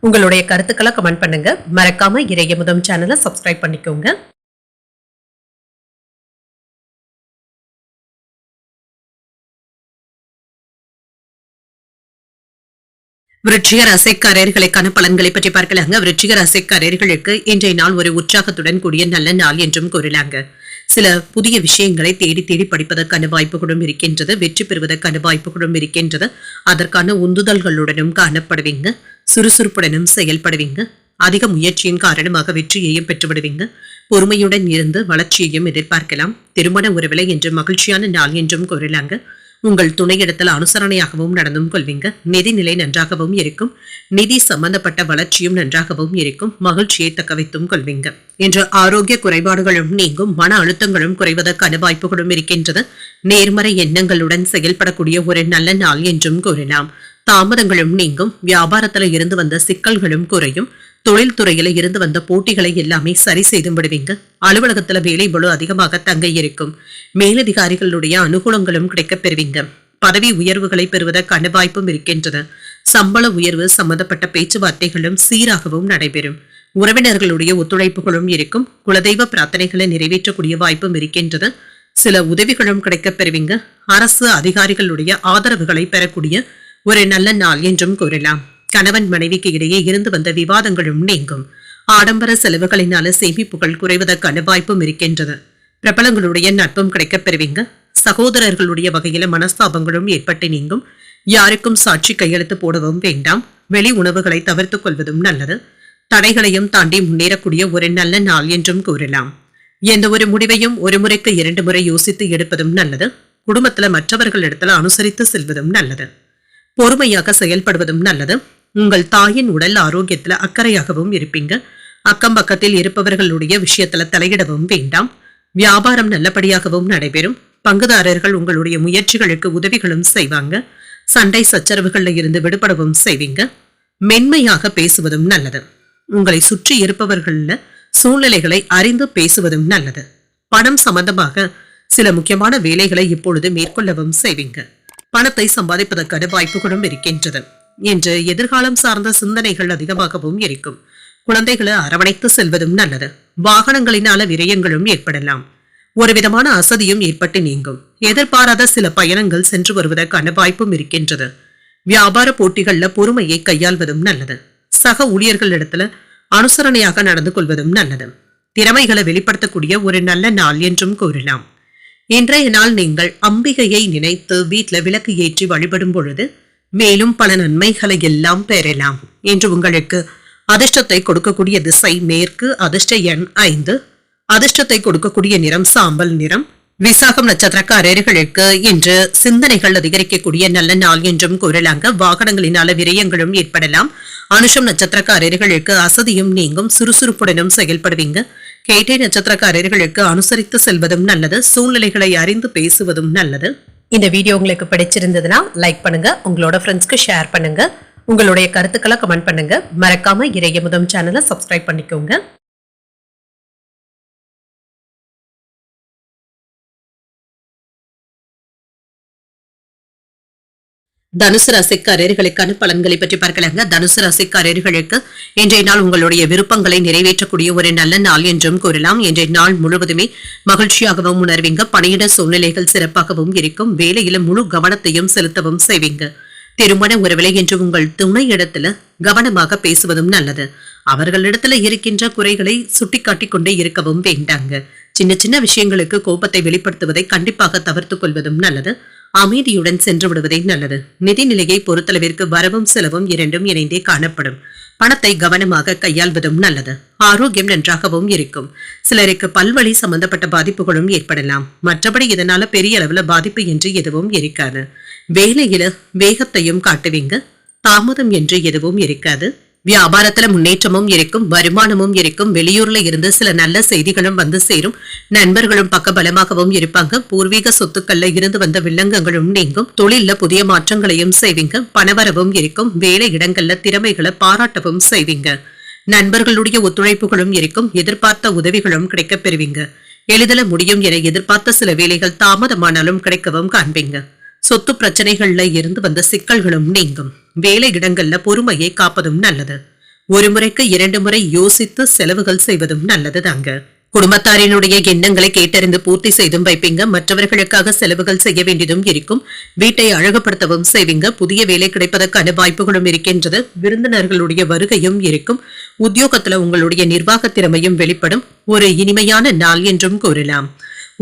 உங்களுடைய கருத்துக்களை கமெண்ட் பண்ணுங்க. மறக்காம இறையமுதம் சேனலை சப்ஸ்கிரைப் பண்ணிக்கோங்க. விருச்சிக ராசிக்காரர்களுக்கான பலன்களை பற்றி பார்க்கலாங்க. விருச்சிக ராசிக்காரர்களுக்கு இன்றைய நாள் ஒரு உற்சாகத்துடன் கூடிய நல்ல நாள் என்றும் கூறலாங்க. சில புதிய விஷயங்களை தேடி தேடி படிப்பதற்கான வாய்ப்புகளும் இருக்கின்றது. வெற்றி பெறுவதற்கான வாய்ப்புகளும் இருக்கின்றது. அதற்கான உந்துதல்களுடனும் காணப்படுவீங்க. சுறுசுறுப்புடனும் செயல்படுவீங்க. அதிக முயற்சியின் காரணமாக வெற்றியையும் பெற்றுவிடுவீங்க. பொறுமையுடன் இருந்து வளர்ச்சியையும் எதிர்பார்க்கலாம். திருமண உறவிலை என்று மகிழ்ச்சியான நாள் என்றும் கூறலாங்க. உங்கள் துணையிடத்தில் அனுசரணையாகவும் நடந்தும் கொள்வீங்க. நிதிநிலை நன்றாகவும் இருக்கும். நிதி சம்பந்தப்பட்ட வளர்ச்சியும் நன்றாகவும் இருக்கும். மகிழ்ச்சியை தக்க வைத்தும் கொள்வீங்க. இன்று ஆரோக்கிய குறைபாடுகளும் நீங்கும். மன அழுத்தங்களும் குறைவதற்கான வாய்ப்புகளும் இருக்கின்றது. நேர்மறை எண்ணங்களுடன் செயல்படக்கூடிய ஒரு நல்ல நாள் என்றும் கூறலாம். தாமதங்களும் நீங்கும். வியாபாரத்துல இருந்து வந்த சிக்கல்களும் குறையும். தொழில்துறையில இருந்து வந்த போட்டிகளை எல்லாமே சரி செய்து விடுவீங்க. அலுவலகத்துல வேலை பளு அதிகமாக தங்க இருக்கும். மேலதிகாரிகளுடைய அனுகூலங்களும் கிடைக்கப் பெறுவீங்க. பதவி உயர்வுகளை பெறுவதற்கான வாய்ப்பும் இருக்கின்றது. சம்பள உயர்வு சம்பந்தப்பட்ட பேச்சுவார்த்தைகளும் சீராகவும் நடைபெறும். உறவினர்களுடைய ஒத்துழைப்புகளும் இருக்கும். குலதெய்வ பிரார்த்தனைகளை நிறைவேற்றக்கூடிய வாய்ப்பும் இருக்கின்றது. சில உதவிகளும் கிடைக்கப் பெறுவீங்க. அரசு அதிகாரிகளுடைய ஆதரவுகளை பெறக்கூடிய ஒரு நல்ல நாள் என்றும் கூறலாம். கணவன் மனைவிக்கு இடையே இருந்து வந்த விவாதங்களும் நீங்கும். ஆடம்பர செலவுகளினால சேமிப்புகள் குறைவதற்கான வாய்ப்பும் இருக்கின்றது. பிரபலங்களுடைய நட்பும் கிடைக்கப் பெறுவீங்க. சகோதரர்களுடைய வகையில மனஸ்தாபங்களும் ஏற்பட்டு நீங்கும். யாருக்கும் சாட்சி கையெழுத்து போடவும் வேண்டாம். வெளி உணவுகளை தவிர்த்துக் கொள்வதும் நல்லது. தடைகளையும் தாண்டி முன்னேறக்கூடிய ஒரு நல்ல நாள் என்றும் கூறலாம். எந்த ஒரு முடிவையும் ஒரு முறைக்கு 2 முறை யோசித்து எடுப்பதும் நல்லது. குடும்பத்துல மற்றவர்களிடத்துல அனுசரித்து செல்வதும் நல்லது. பொறுமையாக செயல்படுவதும் நல்லது. உங்கள் தாயின் உடல் ஆரோக்கியத்துல அக்கறையாகவும் இருப்பீங்க. அக்கம் பக்கத்தில் இருப்பவர்களுடைய விஷயத்துல தலையிடவும் வேண்டாம். வியாபாரம் நல்லபடியாகவும் நடைபெறும். பங்குதாரர்கள் உங்களுடைய முயற்சிகளுக்கு உதவிகளும் செய்வாங்க. சண்டை சச்சரவுகள்ல இருந்து விடுபடவும் செய்வீங்க. மென்மையாக பேசுவதும் நல்லது. உங்களை சுற்றி இருப்பவர்கள சூழ்நிலைகளை அறிந்து பேசுவதும் நல்லது. பணம் சம்பந்தமாக சில முக்கியமான வேலைகளை இப்பொழுது மேற்கொள்ளவும் செய்வீங்க. பணத்தை சம்பாதிப்பதற்கான வாய்ப்புகளும் இருக்கின்றது. இன்று எதிர்காலம் சார்ந்த சிந்தனைகள் அதிகமாகவும் இருக்கும். குழந்தைகளை அரவணைத்து செல்வதும் நல்லது. வாகனங்களினால விரயங்களும் ஏற்படலாம். ஒரு விதமான அசதியும் ஏற்பட்டு நீங்கும். எதிர்பாராத சில பயணங்கள் சென்று வருவதற்கான வாய்ப்பும் இருக்கின்றது. வியாபார போட்டிகள்ல பொறுமையை கையாள்வதும் நல்லது. சக ஊழியர்களிடத்துல அனுசரணையாக நடந்து கொள்வதும் நல்லது. திறமைகளை வெளிப்படுத்தக்கூடிய ஒரு நல்ல நாள் என்றும் கூறலாம். இன்றைய நாள் நீங்கள் அம்பிகையை நினைத்து வீட்டில் விளக்கு ஏற்றி வழிபடும் பொழுது மேலும் பல நன்மைகளை எல்லாம் பெறலாம். என்று உங்களுக்கு அதிர்ஷ்டத்தை கொடுக்கக்கூடிய திசை மேற்கு. அதிர்ஷ்ட எண் 5. அதிர்ஷ்டத்தை கொடுக்கக்கூடிய நிறம் சாம்பல் நிறம். விசாகம் நட்சத்திரக்காரர்களுக்கு இன்று சிந்தனைகள் அதிகரிக்கக்கூடிய நல்ல நாள் என்றும் கூறலாங்க. வாகனங்களினால விரயங்களும் ஏற்படலாம். அனுஷம் நட்சத்திரக்காரர்களுக்கு அசதியும் நீங்கும். சுறுசுறுப்புடனும் செயல்படுவீங்க. கேட்டை நட்சத்திரக்காரர்களுக்கு அனுசரித்து செல்வதும் நல்லது. சூழ்நிலைகளை அறிந்து பேசுவதும் நல்லது. இந்த வீடியோ உங்களுக்கு பிடிச்சிருந்ததுன்னா லைக் பண்ணுங்க, உங்களோட ஃப்ரெண்ட்ஸ்க்கு ஷேர் பண்ணுங்க, உங்களுடைய கருத்துக்களை கமெண்ட் பண்ணுங்க. மறக்காம இறையமுதம் சேனலை சப்ஸ்கிரைப் பண்ணிக்கோங்க. தனுசு ராசிக்காரர்களுக்கான பலன்களை பற்றி பார்க்கலாங்க. தனுசு ராசிக்காரர்களுக்கு இன்றைய நாள் உங்களுடைய விருப்பங்களை நிறைவேற்றக்கூடிய ஒரு நல்ல நாள் என்றும் கூறலாம். இன்றைய நாள் முழுவதுமே மகிழ்ச்சியாகவும் உணர்வீங்க. பணியிட சூழ்நிலைகள் சிறப்பாகவும் இருக்கும். வேலையில முழு கவனத்தையும் செலுத்தவும் செய்வீங்க. திருமண உறவிலை என்று உங்கள் துணை இடத்துல கவனமாக பேசுவதும் நல்லது. அவர்களிடத்துல இருக்கின்ற குறைகளை சுட்டிக்காட்டிக் கொண்டே இருக்கவும் வேண்டாங்க. சின்ன சின்ன விஷயங்களுக்கு கோபத்தை வெளிப்படுத்துவதை கண்டிப்பாக தவிர்த்துக் கொள்வதும் நல்லது. அமைதியுடன் சென்று விடுவதே நல்லது. நிதிநிலையை பொறுத்தளவிற்கு வரவும் செலவும் இரண்டும் இணைந்தே காணப்படும். பணத்தை கவனமாக கையாள்வதும் நல்லது. ஆரோக்கியம் நன்றாகவும் இருக்கும். சிலருக்கு பல்வழி சம்பந்தப்பட்ட பாதிப்புகளும் ஏற்படலாம். மற்றபடி இதனால பெரிய அளவுல பாதிப்பு என்று எதுவும் இருக்காது. வேலையில வேகத்தையும் காட்டுவீங்க. தாமதம் என்று எதுவும் இருக்காது. வியாபாரத்துல முன்னேற்றமும் இருக்கும், வருமானமும் இருக்கும். வெளியூர்ல இருந்து சில நல்ல செய்திகளும் வந்து சேரும். நண்பர்களும் பக்க பலமாகவும் இருப்பாங்க. பூர்வீக சொத்துக்கள்ல இருந்து வந்த வில்லங்கங்களும் நீங்கும். தொழில்ல புதிய மாற்றங்களையும் செய்வீங்க. பணவரவும் இருக்கும். வேலை இடங்கள்ல திறமைகளை பாராட்டவும் செய்வீங்க. நண்பர்களுடைய ஒத்துழைப்புகளும் இருக்கும். எதிர்பார்த்த உதவிகளும் கிடைக்கப் பெறுவீங்க. எளிதில முடியும் என எதிர்பார்த்த சில வேலைகள் தாமதமானாலும் கிடைக்கவும் காண்பீங்க. சொத்து பிரச்சனைகள்ல இருந்து வந்த சிக்கல்களும் நீங்கும். வேலை இடங்கள்ல பொறுமையை காப்பதும் நல்லது. ஒரு முறைக்கு 2 முறை யோசித்து செலவுகள் செய்வதும் நல்லது தாங்க. குடும்பத்தாரினுடைய எண்ணங்களை கேட்டறிந்து பூர்த்தி செய்தும் வைப்பீங்க. மற்றவர்களுக்காக செலவுகள் செய்ய வேண்டியதும் இருக்கும். வீட்டை அழகுபடுத்தவும் செய்வீங்க. புதிய வேலை கிடைப்பதற்கான வாய்ப்புகளும் இருக்கின்றது. விருந்தினர்களுடைய வருகையும் இருக்கும். உத்தியோகத்துல உங்களுடைய நிர்வாக திறமையும் வெளிப்படும். ஒரு இனிமையான நாள் என்றும் கூறலாம்.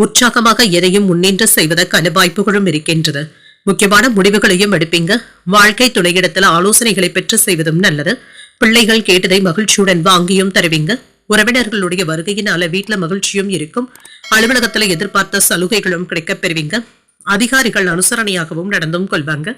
உற்சாகமாக எதையும் முன்னின்று செய்வதற்கான வாய்ப்புகளும் இருக்கின்றது. முக்கியமான முடிவுகளையும் எடுப்பீங்க. வாழ்க்கை துணையிடத்தில் ஆலோசனைகளை பெற்று செய்வதும் நல்லது. பிள்ளைகள் கேட்டதை மகிழ்ச்சியுடன் வாங்கியும் தருவீங்க. உறவினர்களுடைய வருகையினால வீட்டுல மகிழ்ச்சியும் இருக்கும். அலுவலகத்துல எதிர்பார்த்த சலுகைகளும் கிடைக்கப் பெறுவீங்க. அதிகாரிகள் அனுசரணையாகவும் நடந்தும் கொள்வாங்க.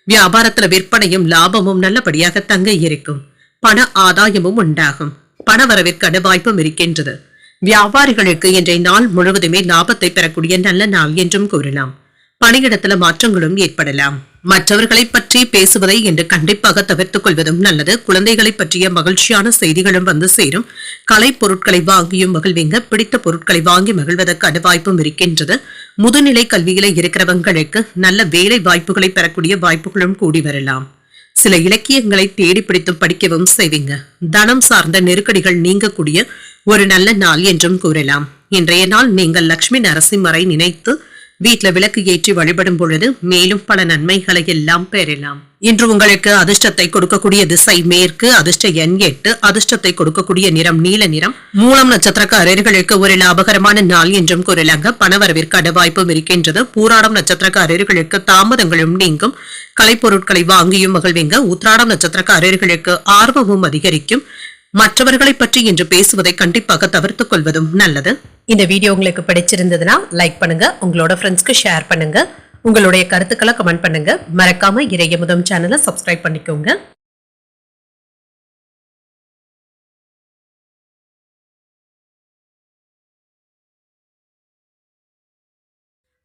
வியாபாரத்துல விற்பனையும் லாபமும் நல்லபடியாக தங்க இருக்கும். பண ஆதாயமும் உண்டாகும். பண வரவிற்கான வாய்ப்பும் இருக்கின்றது. வியாபாரிகளுக்கு இன்றைய நாள் முழுவதுமே லாபத்தை பெறக்கூடிய நல்ல நாள் என்றும் கூறலாம். பணியிடத்துல மாற்றங்களும் ஏற்படலாம். மற்றவர்களை பற்றி பேசுவதை என்று கண்டிப்பாக தவிர்த்துக் கொள்வதும் நல்லது. குழந்தைகளை பற்றிய மகிழ்ச்சியான செய்திகளும் வந்து சேரும். கலை பொருட்களை வாங்கியும் மகிழ்வீங்க. பிடித்த பொருட்களை வாங்கி மகிழ்வதற்கான வாய்ப்பும் இருக்கின்றது. முதுநிலை கல்வியில இருக்கிறவங்களுக்கு நல்ல வேலை வாய்ப்புகளை பெறக்கூடிய வாய்ப்புகளும் கூடி வரலாம். சில இலக்கியங்களை தேடி பிடித்து படிக்கவும் செய்வீங்க. தனம் சார்ந்த நெருக்கடிகள் நீங்கக்கூடிய ஒரு நல்ல நாள் என்றும் கூறலாம். இன்றைய நாள் நீங்கள் லட்சுமி நரசிம்மரை நினைத்து வீட்டுல விளக்கு ஏற்றி வழிபடும் பொழுது மேலும் பல நன்மைகளை எல்லாம் பெறலாம். இன்று உங்களுக்கு அதிர்ஷ்டத்தை கொடுக்கக்கூடிய திசை மேற்கு. அதிர்ஷ்ட எண் 8. அதிர்ஷ்டத்தை கொடுக்கக்கூடிய நிறம் நீல நிறம். மூலம் நட்சத்திரக்காரர்களுக்கு ஒரு லாபகரமான நாள் என்றும் கூறலாங்க. பணவரவிற்கான வாய்ப்பும் இருக்கின்றது. பூராடம் நட்சத்திரக்காரர்களுக்கு தாமதங்களும் நீங்கும். கலைப்பொருட்களை வாங்கியும் மகிழ்வீங்க. உத்திராடம் நட்சத்திரக்காரர்களுக்கு ஆர்வமும் அதிகரிக்கும். மற்றவர்களை பற்றி இன்று பேசுவதை கண்டிப்பாக தவிர்த்துக் கொள்வதும் நல்லது. இந்த வீடியோ உங்களுக்கு பிடிச்சிருந்ததுன்னா லைக் பண்ணுங்க. உங்களோட ஃப்ரெண்ட்ஸ்க்கு ஷேர் பண்ணுங்க. உங்களுடைய கருத்துக்களை கமெண்ட் பண்ணுங்க. மறக்காம இறையமுதம் சேனலை சப்ஸ்கிரைப் பண்ணிக்கோங்க.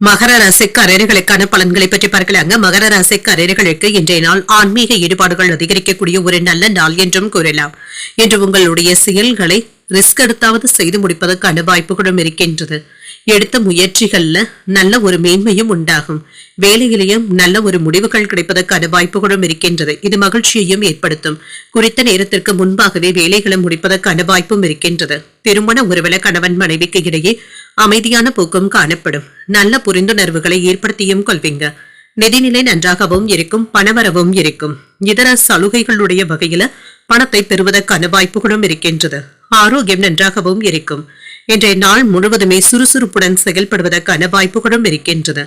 மகர ராசிக்காரர்களுக்கான பலன்களை பற்றி பார்க்கலாங்க. மகர ராசிக்காரர்களுக்கு இன்றைய நாள் ஆன்மீக ஈடுபாடுகள் அதிகரிக்கக்கூடிய ஒரு நல்ல நாள் என்றும் கூறலாம். இன்று உங்களுடைய செயல்களை ரிஸ்க் எடுத்தாவது செய்து முடிப்பதற்கான வாய்ப்புகளும் இருக்கின்றது. எடுத்த முயற்சிகள்ல நல்ல ஒரு மேன்மையும் உண்டாகும். வேலையிலேயும் நல்ல ஒரு முடிவுகள் கிடைப்பதற்கான வாய்ப்புகளும் இருக்கின்றது. இது மகிழ்ச்சியையும் ஏற்படுத்தும். குறித்த நேரத்திற்கு முன்பாகவே வேலைகளை முடிப்பதற்கான வாய்ப்பும் இருக்கின்றது. திருமண உறவுல கணவன் மனைவிக்கு இடையே அமைதியான போக்கும் காணப்படும். நல்ல புரிந்துணர்வுகளை ஏற்படுத்தியும் கொள்வீங்க. நிதிநிலை நன்றாகவும் இருக்கும். பணவரவும் இருக்கும். இதர சலுகைகளுடைய வகையில பணத்தை பெறுவதற்கான வாய்ப்புகளும் இருக்கின்றது. ஆரோக்கியம் நன்றாகவும் இருக்கும். இன்றைய நாள் முழுவதுமே சுறுசுறுப்புடன் செயல்படுவதற்கான வாய்ப்புகளும் இருக்கின்றது.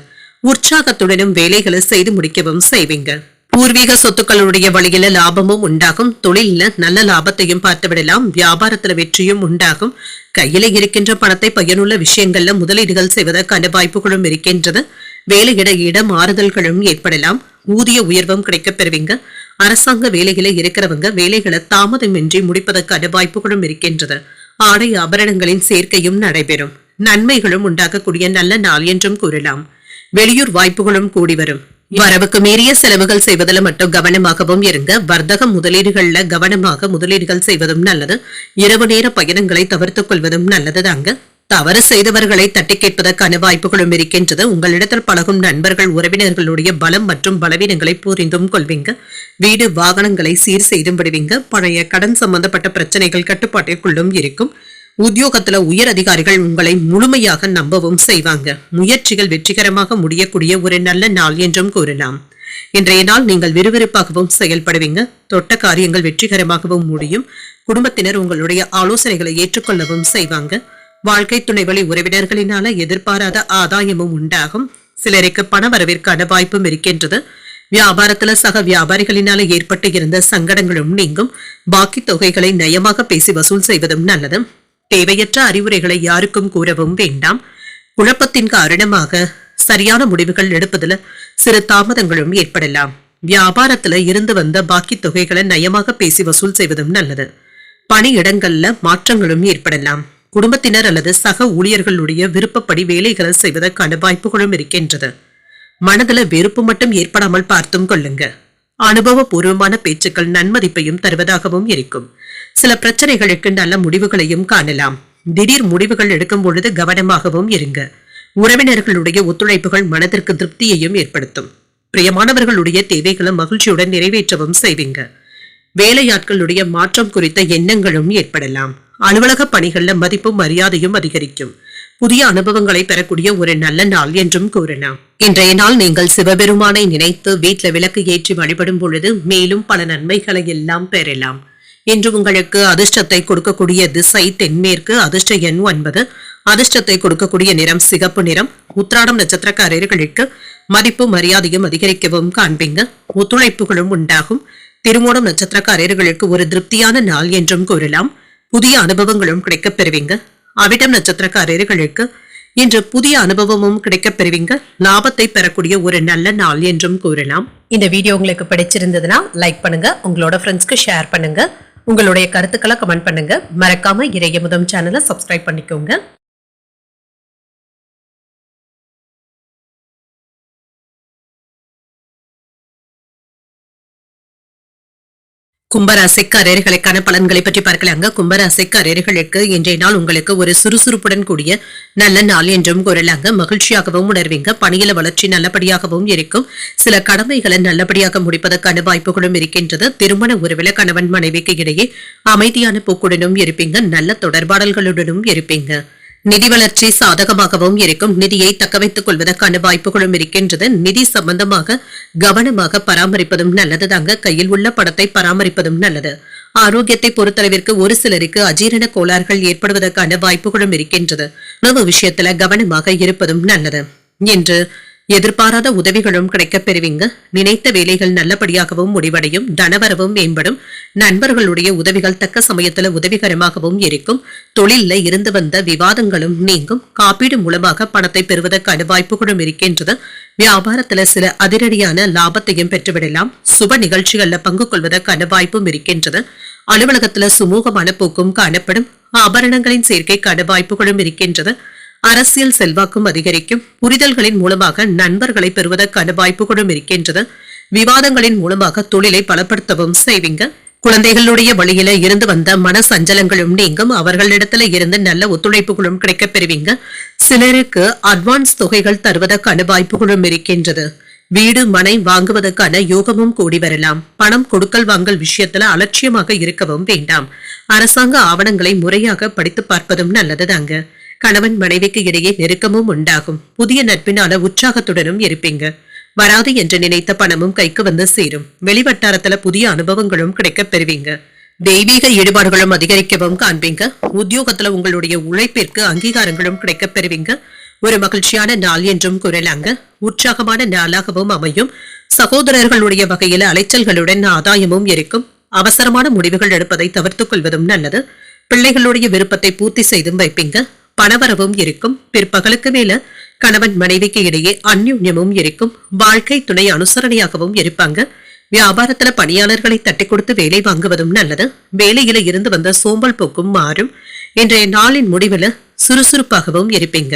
உற்சாகத்துடனும் வேலைகளை செய்து முடிக்கவும் செய்வீங்க. பூர்வீக சொத்துக்களுடைய வழியில லாபமும் உண்டாகும். தொழில நல்ல லாபத்தையும் பார்த்து விடலாம். வியாபாரத்துல வெற்றியும் உண்டாகும். கையில இருக்கின்ற பணத்தை பயனுள்ள விஷயங்கள்ல முதலீடுகள் செய்வதற்கான வாய்ப்புகளும் இருக்கின்றது. வேலையிட இட மாறுதல்களும் ஏற்படலாம். ஊதிய உயர்வும் கிடைக்கப் பெறுவீங்க. அரசாங்க வேலையில இருக்கிறவங்க வேலைகளை தாமதமின்றி முடிப்பதற்கான வாய்ப்புகளும் இருக்கின்றது. ஆடை ஆபரணங்களின் சேர்க்கையும் நடைபெறும். நன்மைகளும் உண்டாக்கக்கூடிய நல்ல நாள் என்றும் கூறலாம். வெளியூர் வாய்ப்புகளும் கூடி வரும். வரவுக்கு மீறிய செலவுகள் செய்வதில் மட்டும் கவனமாகவும் இருங்க. வர்த்தக முதலீடுகள்ல கவனமாக முதலீடுகள் செய்வதும் நல்லது. இரவு நேர பயணங்களை தவிர்த்துக் கொள்வதும் நல்லது தாங்க. தவறு செய்தவர்களை தட்டி கேட்பதற்கான வாய்ப்புகளும் இருக்கின்றது. உங்களிடத்தில் பழகும் நண்பர்கள் உறவினர்களுடைய பலம் மற்றும் பலவீனங்களை புரிந்தும் கொள்வீங்க. வீடு வாகனங்களை சீர் செய்தும் விடுவீங்க. பழைய கடன் சம்பந்தப்பட்ட பிரச்சனைகள் கட்டுப்பாட்டிற்குள்ளும் இருக்கும். உத்தியோகத்துல உயர் அதிகாரிகள் உங்களை முழுமையாக நம்பவும் செய்வாங்க. முயற்சிகள் வெற்றிகரமாக முடியக்கூடிய ஒரு நல்ல நாள் என்றும் கூறலாம். இன்றைய நாள் நீங்கள் விறுவிறுப்பாகவும் செயல்படுவீங்க. தொட்ட காரியங்கள் வெற்றிகரமாகவும் முடியும். குடும்பத்தினர் உங்களுடைய ஆலோசனைகளை ஏற்றுக்கொள்ளவும் செய்வாங்க. வாழ்க்கை துணை வழி உறவினர்களினால எதிர்பாராத ஆதாயமும் உண்டாகும். சிலருக்கு பண வரவிற்கான வாய்ப்பும் இருக்கின்றது. வியாபாரத்துல சக வியாபாரிகளினால ஏற்பட்டு இருந்த சங்கடங்களும் நீங்கும். பாக்கி தொகைகளை நயமாக பேசி வசூல் செய்வதும் நல்லது. தேவையற்ற அறிவுரைகளை யாருக்கும் கூறவும் வேண்டாம். குழப்பத்தின் காரணமாக சரியான முடிவுகள் எடுப்பதில் சிறு தாமதங்களும் ஏற்படலாம். வியாபாரத்துல இருந்து வந்த பாக்கி தொகைகளை நயமாக பேசி வசூல் செய்வதும் நல்லது. பணியிடங்கள்ல மாற்றங்களும் ஏற்படலாம். குடும்பத்தினர் அல்லது சக ஊழியர்களுடைய விருப்பப்படி வேலைகளை செய்வதற்கான வாய்ப்புகளும் இருக்கின்றது. மனதுல வெறுப்பு மட்டும் ஏற்படாமல் பார்த்தும் கொள்ளுங்க. அனுபவபூர்வமான பேச்சுக்கள் நன்மதிப்பையும் தருவதாகவும் இருக்கும். சில பிரச்சனைகளுக்கு நல்ல முடிவுகளையும் காணலாம். திடீர் முடிவுகள் எடுக்கும் பொழுது கவனமாகவும் இருங்க. உறவினர்களுடைய ஒத்துழைப்புகள் மனதிற்கு திருப்தியையும் ஏற்படுத்தும். பிரியமானவர்களுடைய தேவைகளை மகிழ்ச்சியுடன் நிறைவேற்றவும் செய்வீங்க. வேலையாட்களுடைய மாற்றம் குறித்த எண்ணங்களும் ஏற்படலாம். அலுவலக பணிகள்ல மதிப்பும் மரியாதையும் அதிகரிக்கும். புதிய அனுபவங்களை பெறக்கூடிய ஒரு நல்ல நாள் என்றும் கூறலாம். இன்றைய நாள் நீங்கள் சிவபெருமானை நினைத்து வீட்டுல விளக்கு ஏற்றி வழிபடும் பொழுது மேலும் பல நன்மைகளை எல்லாம் பெறலாம். இன்று உங்களுக்கு அதிர்ஷ்டத்தை கொடுக்கக்கூடிய திசை தென்மேற்கு. அதிர்ஷ்ட எண் 9. அதிர்ஷ்டத்தை கொடுக்கக்கூடிய நிறம் சிகப்பு நிறம். உத்திராடம் நட்சத்திரக்காரர்களுக்கு மதிப்பு மரியாதையும் அதிகரிக்கவும் காண்பீங்க. ஒத்துழைப்புகளும் உண்டாகும். திருமோணம் நட்சத்திரக்காரர்களுக்கு ஒரு திருப்தியான நாள் என்றும் கூறலாம். புதிய அனுபவங்களும் கிடைக்கப் பெறுவீங்க. அவிட்டம் நட்சத்திரக்காரர்களுக்கு இன்று புதிய அனுபவமும் கிடைக்கப் பெறுவீங்க. லாபத்தை பெறக்கூடிய ஒரு நல்ல நாள் என்றும் கூறலாம். இந்த வீடியோ உங்களுக்கு பிடிச்சிருந்ததுன்னா லைக் பண்ணுங்க, உங்களோட ஃப்ரெண்ட்ஸ்க்கு ஷேர் பண்ணுங்க, உங்களுடைய கருத்துக்களை கமெண்ட் பண்ணுங்க. மறக்காம இறையமுதம் சேனலை சப்ஸ்கிரைப் பண்ணிக்கோங்க. கும்பராசிக்காரர்களுக்கான பலன்களை பற்றி பார்க்கலாங்க. கும்பராசிக்காரர்களுக்கு இன்றைய நாள் உங்களுக்கு ஒரு சுறுசுறுப்புடன் கூடிய நல்ல நாள் என்றும் கூறலாங்க. மகிழ்ச்சியாகவும் உணர்வீங்க. பணியில வளர்ச்சி நல்லபடியாகவும் இருக்கும். சில கடமைகளை நல்லபடியாக முடிப்பதற்கான வாய்ப்புகளும் இருக்கின்றது. திருமண உறவில கணவன் மனைவிக்கு இடையே அமைதியான போக்குடனும் இருப்பீங்க. நல்ல தொடர்பாடல்களுடனும் இருப்பீங்க. நிதி வளர்ச்சி சாதகமாகவும் இருக்கும். நிதியை தக்க வைத்துக் கொள்வதற்கான வாய்ப்புகளும் இருக்கின்றது. நிதி சம்பந்தமாக கவனமாக பராமரிப்பதும் நல்லது தாங்க. கையில் உள்ள பணத்தை பராமரிப்பதும் நல்லது. ஆரோக்கியத்தை பொறுத்தளவிற்கு ஒரு சிலருக்கு அஜீரண கோளாறுகள் ஏற்படுவதற்கான வாய்ப்புகளும் இருக்கின்றது. உணவு விஷயத்துல கவனமாக இருப்பதும் நல்லது. என்று எதிர்பாராத உதவிகளும் கிடைக்கப் பெறுவீங்க. நினைத்த வேலைகள் நல்லபடியாகவும் முடிவடையும். தனவரவும் மேம்படும். நண்பர்களுடைய உதவிகள் தக்க சமயத்துல உதவிகரமாகவும் இருக்கும். தொழில இருந்து வந்த விவாதங்களும் நீங்கும். காப்பீடு மூலமாக பணத்தை பெறுவதற்கான வாய்ப்புகளும் இருக்கின்றது. வியாபாரத்துல சில அதிரடியான லாபத்தையும் பெற்றுவிடலாம். சுப நிகழ்ச்சிகள்ல பங்கு கொள்வதற்கான வாய்ப்பும் இருக்கின்றது. அலுவலகத்துல சுமூகமான போக்கும் காணப்படும். ஆபரணங்களின் சேர்க்கைக்கான வாய்ப்புகளும் இருக்கின்றது. அரசியல் செல்வாக்கும் அதிகரிக்கும். புரிதல்களின் மூலமாக நண்பர்களை பெறுவதற்கான வாய்ப்புகளும் இருக்கின்றது. விவாதங்களின் மூலமாக தொழிலை பலப்படுத்தவும் செய்வீங்க. குழந்தைகளுடைய வழியில இருந்து வந்த மன சஞ்சலங்களும் நீங்கும். அவர்களிடத்துல இருந்து நல்ல ஒத்துழைப்புகளும் கிடைக்கப் பெறுவீங்க. சிலருக்கு அட்வான்ஸ் தொகைகள் தருவதற்கான வாய்ப்புகளும் இருக்கின்றது. வீடு மனை வாங்குவதற்கான யோகமும் கூடி வரலாம். பணம் கொடுக்கல் வாங்கல் விஷயத்துல அலட்சியமாக இருக்கவும் வேண்டாம். அரசாங்க ஆவணங்களை முறையாக படித்து பார்ப்பதும் நல்லதுதாங்க. கணவன் மனைவிக்கு இடையே நெருக்கமும் உண்டாகும். புதிய நட்பினால உற்சாகத்துடனும் இருப்பீங்க. வராது என்று நினைத்த பணமும் கைக்கு வந்து சேரும். வெளிவட்டாரத்துல புதிய அனுபவங்களும் கிடைக்கப் பெறுவீங்க. தெய்வீக ஈடுபாடுகளும் அதிகரிக்கவும் காண்பீங்க. உத்தியோகத்துல உங்களுடைய உழைப்பிற்கு அங்கீகாரங்களும் கிடைக்கப் பெறுவீங்க. ஒரு மகிழ்ச்சியான நாள் என்றும் கூறலாங்க. உற்சாகமான நாளாகவும் அமையும். சகோதரர்களுடைய வகையில அலைச்சல்களுடன் ஆதாயமும் இருக்கும். அவசரமான முடிவுகள் எடுப்பதை தவிர்த்துக் கொள்வதும் நல்லது. பிள்ளைகளுடைய விருப்பத்தை பூர்த்தி செய்தும் வைப்பீங்க. பணவரவும் இருக்கும். பிற்பகலுக்கு மேல கணவன் மனைவிக்கு இடையே அந்யுன்யமும் இருக்கும். வாழ்க்கை துணை அனுசரணையாகவும் இருப்பாங்க. வியாபாரத்துல பணியாளர்களை தட்டி கொடுத்து வேலை வாங்குவதும் நல்லது. வேலையில இருந்து வந்த சோம்பல் போக்கும் மாறும். இன்றைய நாளின் முடிவுல சுறுசுறுப்பாகவும் இருப்பீங்க.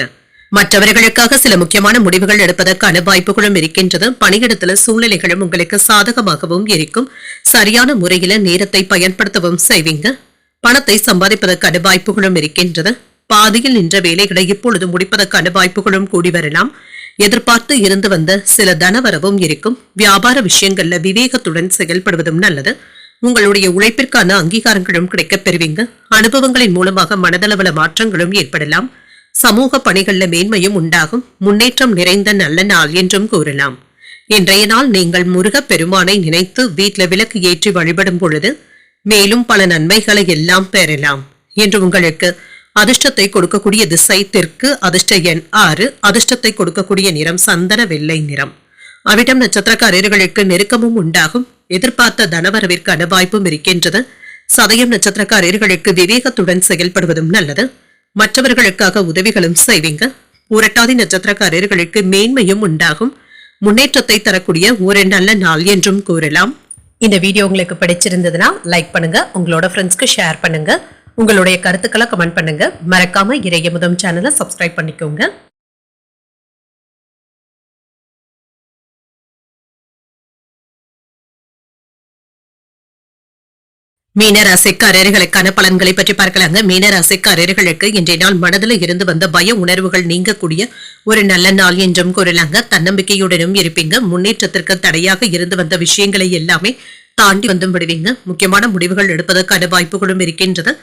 மற்றவர்களுக்காக சில முக்கியமான முடிவுகள் எடுப்பதற்கான வாய்ப்புகளும் இருக்கின்றது. பணியிடத்துல சூழ்நிலைகளும் உங்களுக்கு சாதகமாகவும் இருக்கும். சரியான முறையில நேரத்தை பயன்படுத்தவும் செய்வீங்க. பணத்தை சம்பாதிப்பதற்கான வாய்ப்புகளும் இருக்கின்றது. பாதியில் நின்ற வேலைகளை இப்பொழுது முடிப்பதற்கான வாய்ப்புகளும் கூடி வரலாம். எதிர்பார்த்து இருந்து வந்த சில தனவரவும் இருக்கும். வியாபார விஷயங்கள்ல விவேகத்துடன் செயல்படுவதும் நல்லது. உங்களுடைய உழைப்பிற்கான அங்கீகாரங்களும் கிடைக்கப் பெறுவீங்க. அனுபவங்களின் மூலமாக மனதளவுல மாற்றங்களும் ஏற்படலாம். சமூக பணிகள்ல மேன்மையும் உண்டாகும். முன்னேற்றம் நிறைந்த நல்ல நாள் என்றும் கூறலாம். இன்றைய நாள் நீங்கள் முருகப் பெருமானை நினைத்து வீட்டுல விளக்கு ஏற்றி வழிபடும் பொழுது மேலும் பல நன்மைகளை எல்லாம் பெறலாம். என்று உங்களுக்கு அதிர்ஷ்டத்தை கொடுக்கக்கூடிய திசை தெற்கு. அதிர்ஷ்ட எண் 6. அதிர்ஷ்டத்தை கொடுக்கக்கூடிய நிறம் சந்தன வெள்ளை நிறம். அவிட்டம் நட்சத்திரக்காரர்களுக்கு நெருக்கமும் உண்டாகும். எதிர்பார்த்த தனவரவிற்கான வாய்ப்பும் இருக்கின்றது. சதயம் நட்சத்திரக்காரர்களுக்கு விவேகத்துடன் செயல்படுவதும் நல்லது. மற்றவர்களுக்காக உதவிகளும் செய்வீங்க. புரட்டாதி நட்சத்திரக்காரர்களுக்கு மேன்மையும் உண்டாகும். முன்னேற்றத்தை தரக்கூடிய ஒரு நல்ல நாள் என்றும் கூறலாம். இந்த வீடியோ உங்களுக்கு பிடிச்சிருந்ததுன்னா லைக் பண்ணுங்க, உங்களோட ஃப்ரெண்ட்ஸ்க்கு ஷேர் பண்ணுங்க, உங்களுடைய கருத்துக்களை கமெண்ட் பண்ணுங்க. மறக்காம இறையமுதம் சேனலை சப்ஸ்கிரைப் பண்ணிக்கோங்க. மீனராசிக்காரர்களுக்கான பலன்களை பற்றி பார்க்கலாங்க. மீனராசிக்காரர்களுக்கு இன்றைய நாள் மனதில் இருந்து வந்த பய உணர்வுகள் நீங்கக்கூடிய ஒரு நல்ல நாள் என்றும் கூறலாங்க. தன்னம்பிக்கையுடனும் இருப்பீங்க. முன்னேற்றத்திற்கு தடையாக இருந்து வந்த விஷயங்களை எல்லாமே தாண்டி வந்தும் விடுவீங்க. முக்கியமான முடிவுகள் எடுப்பதற்கான வாய்ப்புகளும் இருக்கின்றது.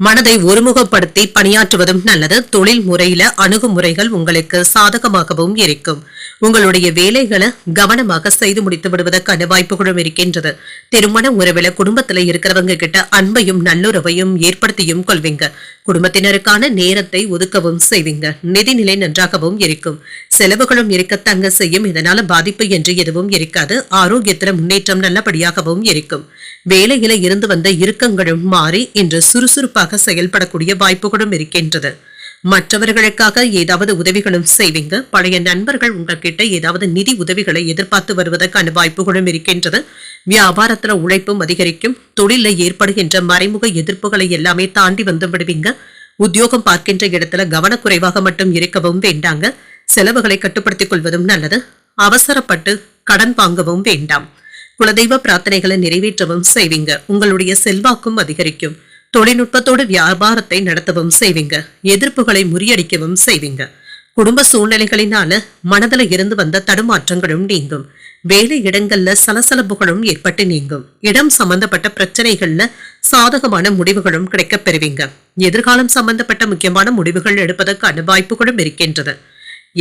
மனதை ஒருமுகப்படுத்தி பணியாற்றுவதும் நல்லது. தொழில் முறையில அணுகுமுறைகள் உங்களுக்கு சாதகமாகவும் இருக்கும். உங்களுடைய வேலைகளை கவனமாக செய்து முடித்து விடுவதற்கான வாய்ப்புகளும் இருக்கின்றது. திருமண உறவுல குடும்பத்துல இருக்கிறவங்க கிட்ட அன்பையும் நல்லுறவையும் ஏற்படுத்தியும் கொள்வீங்க. குடும்பத்தினருக்கான நேரத்தை ஒதுக்கவும் செய்வீங்க. நிதிநிலை நன்றாகவும் இருக்கும். செலவுகளும் இருக்கத்தங்க செய்யும். இதனால பாதிப்பு என்று எதுவும் இருக்காது. ஆரோக்கியத்துல முன்னேற்றம் நல்லபடியாகவும் இருக்கும். வேலையில இருந்து வந்த இறுக்கங்களும் மாறி இன்று சுறுசுறுப்பாக செயல்படக்கூடிய வாய்ப்புகளும் இருக்கின்றது. மற்றவர்களுக்காக ஏதாவது உதவிகளும் செய்வீங்க. பழைய நண்பர்கள் உங்ககிட்ட ஏதாவது நிதி உதவிகளை எதிர்பார்த்து வருவதற்கான வாய்ப்புகளும் இருக்கின்றது. வியாபாரத்துல உழைப்பும் அதிகரிக்கும். தொழில ஏற்படுகின்ற மறைமுக எதிர்ப்புகளை எல்லாமே தாண்டி வந்து விடுவீங்க. உத்தியோகம் பார்க்கின்ற இடத்துல கவனக்குறைவாக மட்டும் இருக்கவும் வேண்டாங்க. செலவுகளை கட்டுப்படுத்திக் கொள்வதும் நல்லது. அவசரப்பட்டு கடன் வாங்கவும் வேண்டாம். குலதெய்வ பிரார்த்தனைகளை நிறைவேற்றவும் செய்வீங்க. உங்களுடைய செல்வாக்கும் அதிகரிக்கும். தொழில்நுட்பத்தோடு வியாபாரத்தை நடத்தவும் செய்வீங்க. எதிர்ப்புகளை முறியடிக்கவும் செய்வீங்க. குடும்ப சூழ்நிலைகளினால மனதில் இருந்து வந்த தடுமாற்றங்களும் நீங்கும். வேலை இடங்கள்ல சலசலப்புகளும் ஏற்பட்டு நீங்கும். இடம் சம்பந்தப்பட்ட பிரச்சனைகள்ல சாதகமான முடிவுகளும் கிடைக்கப் பெறுவீங்க. எதிர்காலம் சம்பந்தப்பட்ட முக்கியமான முடிவுகள் எடுப்பதற்கான வாய்ப்புகளும் இருக்கின்றது.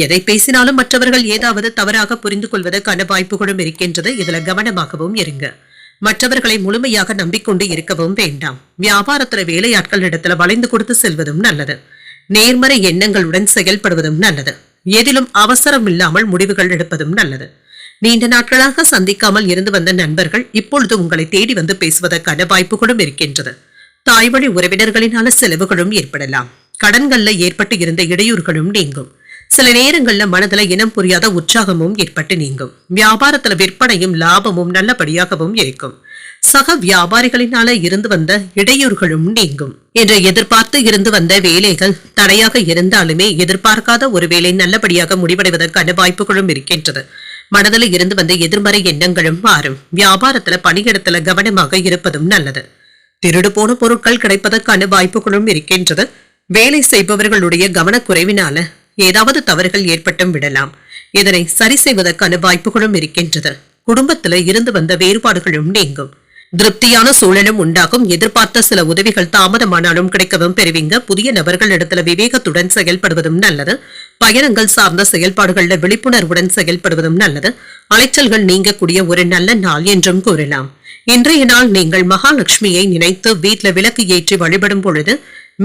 எதை பேசினாலும் மற்றவர்கள் ஏதாவது தவறாக புரிந்து கொள்வதற்கான வாய்ப்புகளும் இருக்கின்றது. இதுல கவனமாகவும் இருங்க. மற்றவர்களை முழுமையாக நம்பிக்கொண்டு இருக்கவும் வேண்டாம். வியாபாரத்துல வேலையாட்கள் இடத்துல வளைந்து கொடுத்து செல்வதும் நல்லது. நேர்மறை எண்ணங்களுடன் செயல்படுவதும் நல்லது. எதிலும் அவசரம் இல்லாமல் முடிவுகள் எடுப்பதும் நல்லது. நீண்ட நாட்களாக சந்திக்காமல் இருந்து வந்த நண்பர்கள் இப்பொழுது உங்களை தேடி வந்து பேசுவதற்கான வாய்ப்புகளும் இருக்கின்றது. தாய்வழி உறவினர்களினால செலவுகளும் ஏற்படலாம். கடன்கள்ல ஏற்பட்டு இருந்த இடையூறுகளும் நீங்கும். சில நேரங்கள்ல மனதுல இனம் புரியாத உற்சாகமும் ஏற்பட்டு நீங்கும். வியாபாரத்துல விற்பனையும் லாபமும் நல்லபடியாகவும் இருக்கும். சக வியாபாரிகளினால இருந்து வந்த இடையூறுகளும் நீங்கும். என்று எதிர்பார்த்து இருந்து வந்த வேலைகள் தடையாக இருந்தாலுமே எதிர்பார்க்காத ஒரு வேலை நல்லபடியாக முடிவடைவதற்கான வாய்ப்புகளும் இருக்கின்றது. மனதில் இருந்து வந்த எதிர்மறை எண்ணங்களும் மாறும். வியாபாரத்துல பணியிடத்துல கவனமாக இருப்பதும் நல்லது. திருடு போன பொருட்கள் கிடைப்பதற்கான வாய்ப்புகளும் இருக்கின்றது. வேலை செய்பவர்களுடைய கவனக்குறைவினால ஏதாவது தவறுகள் ஏற்பட்டும் விடலாம். இதனை சரி செய்வதற்கான வாய்ப்புகளும் இருக்கின்றது. குடும்பத்துல இருந்து வந்த வேறுபாடுகளும் நீங்கும். திருப்தியான சூழலும் உண்டாகும். எதிர்பார்த்த சில உதவிகள் தாமதமானாலும் கிடைக்கவும் பெறுவீங்க. புதிய நபர்கள் இடத்துல விவேகத்துடன் செயல்படுவதும் நல்லது. பயணங்கள் சார்ந்த செயல்பாடுகள்ல விழிப்புணர்வுடன் செயல்படுவதும் நல்லது. அலைச்சல்கள் நீங்கக்கூடிய ஒரு நல்ல நாள் என்றும் கூறலாம். இன்றைய நாள் நீங்கள் மகாலட்சுமியை நினைத்து வீட்டுல விளக்கு ஏற்றி வழிபடும் பொழுது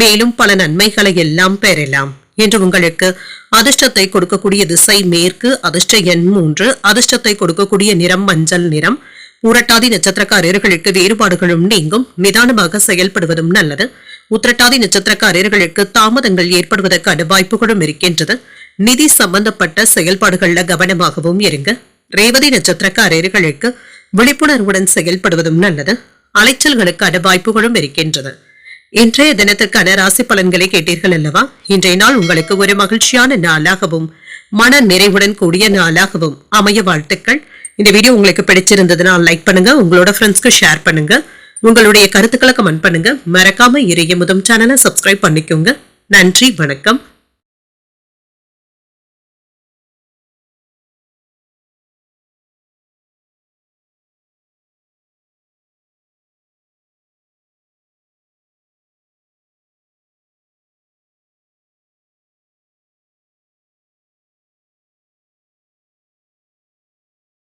மேலும் பல நன்மைகளை எல்லாம் பெறலாம். என்று உங்களுக்கு அதிர்ஷ்டத்தை கொடுக்கக்கூடிய திசை மேற்கு. அதிர்ஷ்ட எண் 3. அதிர்ஷ்டத்தை கொடுக்கக்கூடிய நிறம் மஞ்சள் நிறம். உரட்டாதி நட்சத்திரக்காரர்களுக்கு வேறுபாடுகளும் நீங்கும். நிதானமாக செயல்படுவதும் நல்லது. உத்திரட்டாதி நட்சத்திரக்காரர்களுக்கு தாமதங்கள் ஏற்படுவதற்கான வாய்ப்புகளும் இருக்கின்றது. நிதி சம்பந்தப்பட்ட செயல்பாடுகள்ல கவனமாகவும் இருங்க. ரேவதி நட்சத்திரக்காரர்களுக்கு விழிப்புணர்வுடன் செயல்படுவதும் நல்லது. அலைச்சல்களுக்கான வாய்ப்புகளும் இருக்கின்றது. இன்றைய தினத்திற்கான ராசி பலன்களை கேட்டீர்கள் அல்லவா? இன்றைய நாள் உங்களுக்கு ஒரு மகிழ்ச்சியான நாளாகவும் மன நிறைவுடன் கூடிய நாளாகவும் அமைய வாழ்த்துக்கள். இந்த வீடியோ உங்களுக்கு பிடிச்சிருந்ததுன்னா லைக் பண்ணுங்க, உங்களோட ஃப்ரெண்ட்ஸ்க்கு ஷேர் பண்ணுங்க, உங்களுடைய கருத்துக்களை கமெண்ட் பண்ணுங்க. மறக்காம இறையமுதம் சேனலை சப்ஸ்கிரைப் பண்ணிக்கோங்க. நன்றி, வணக்கம்.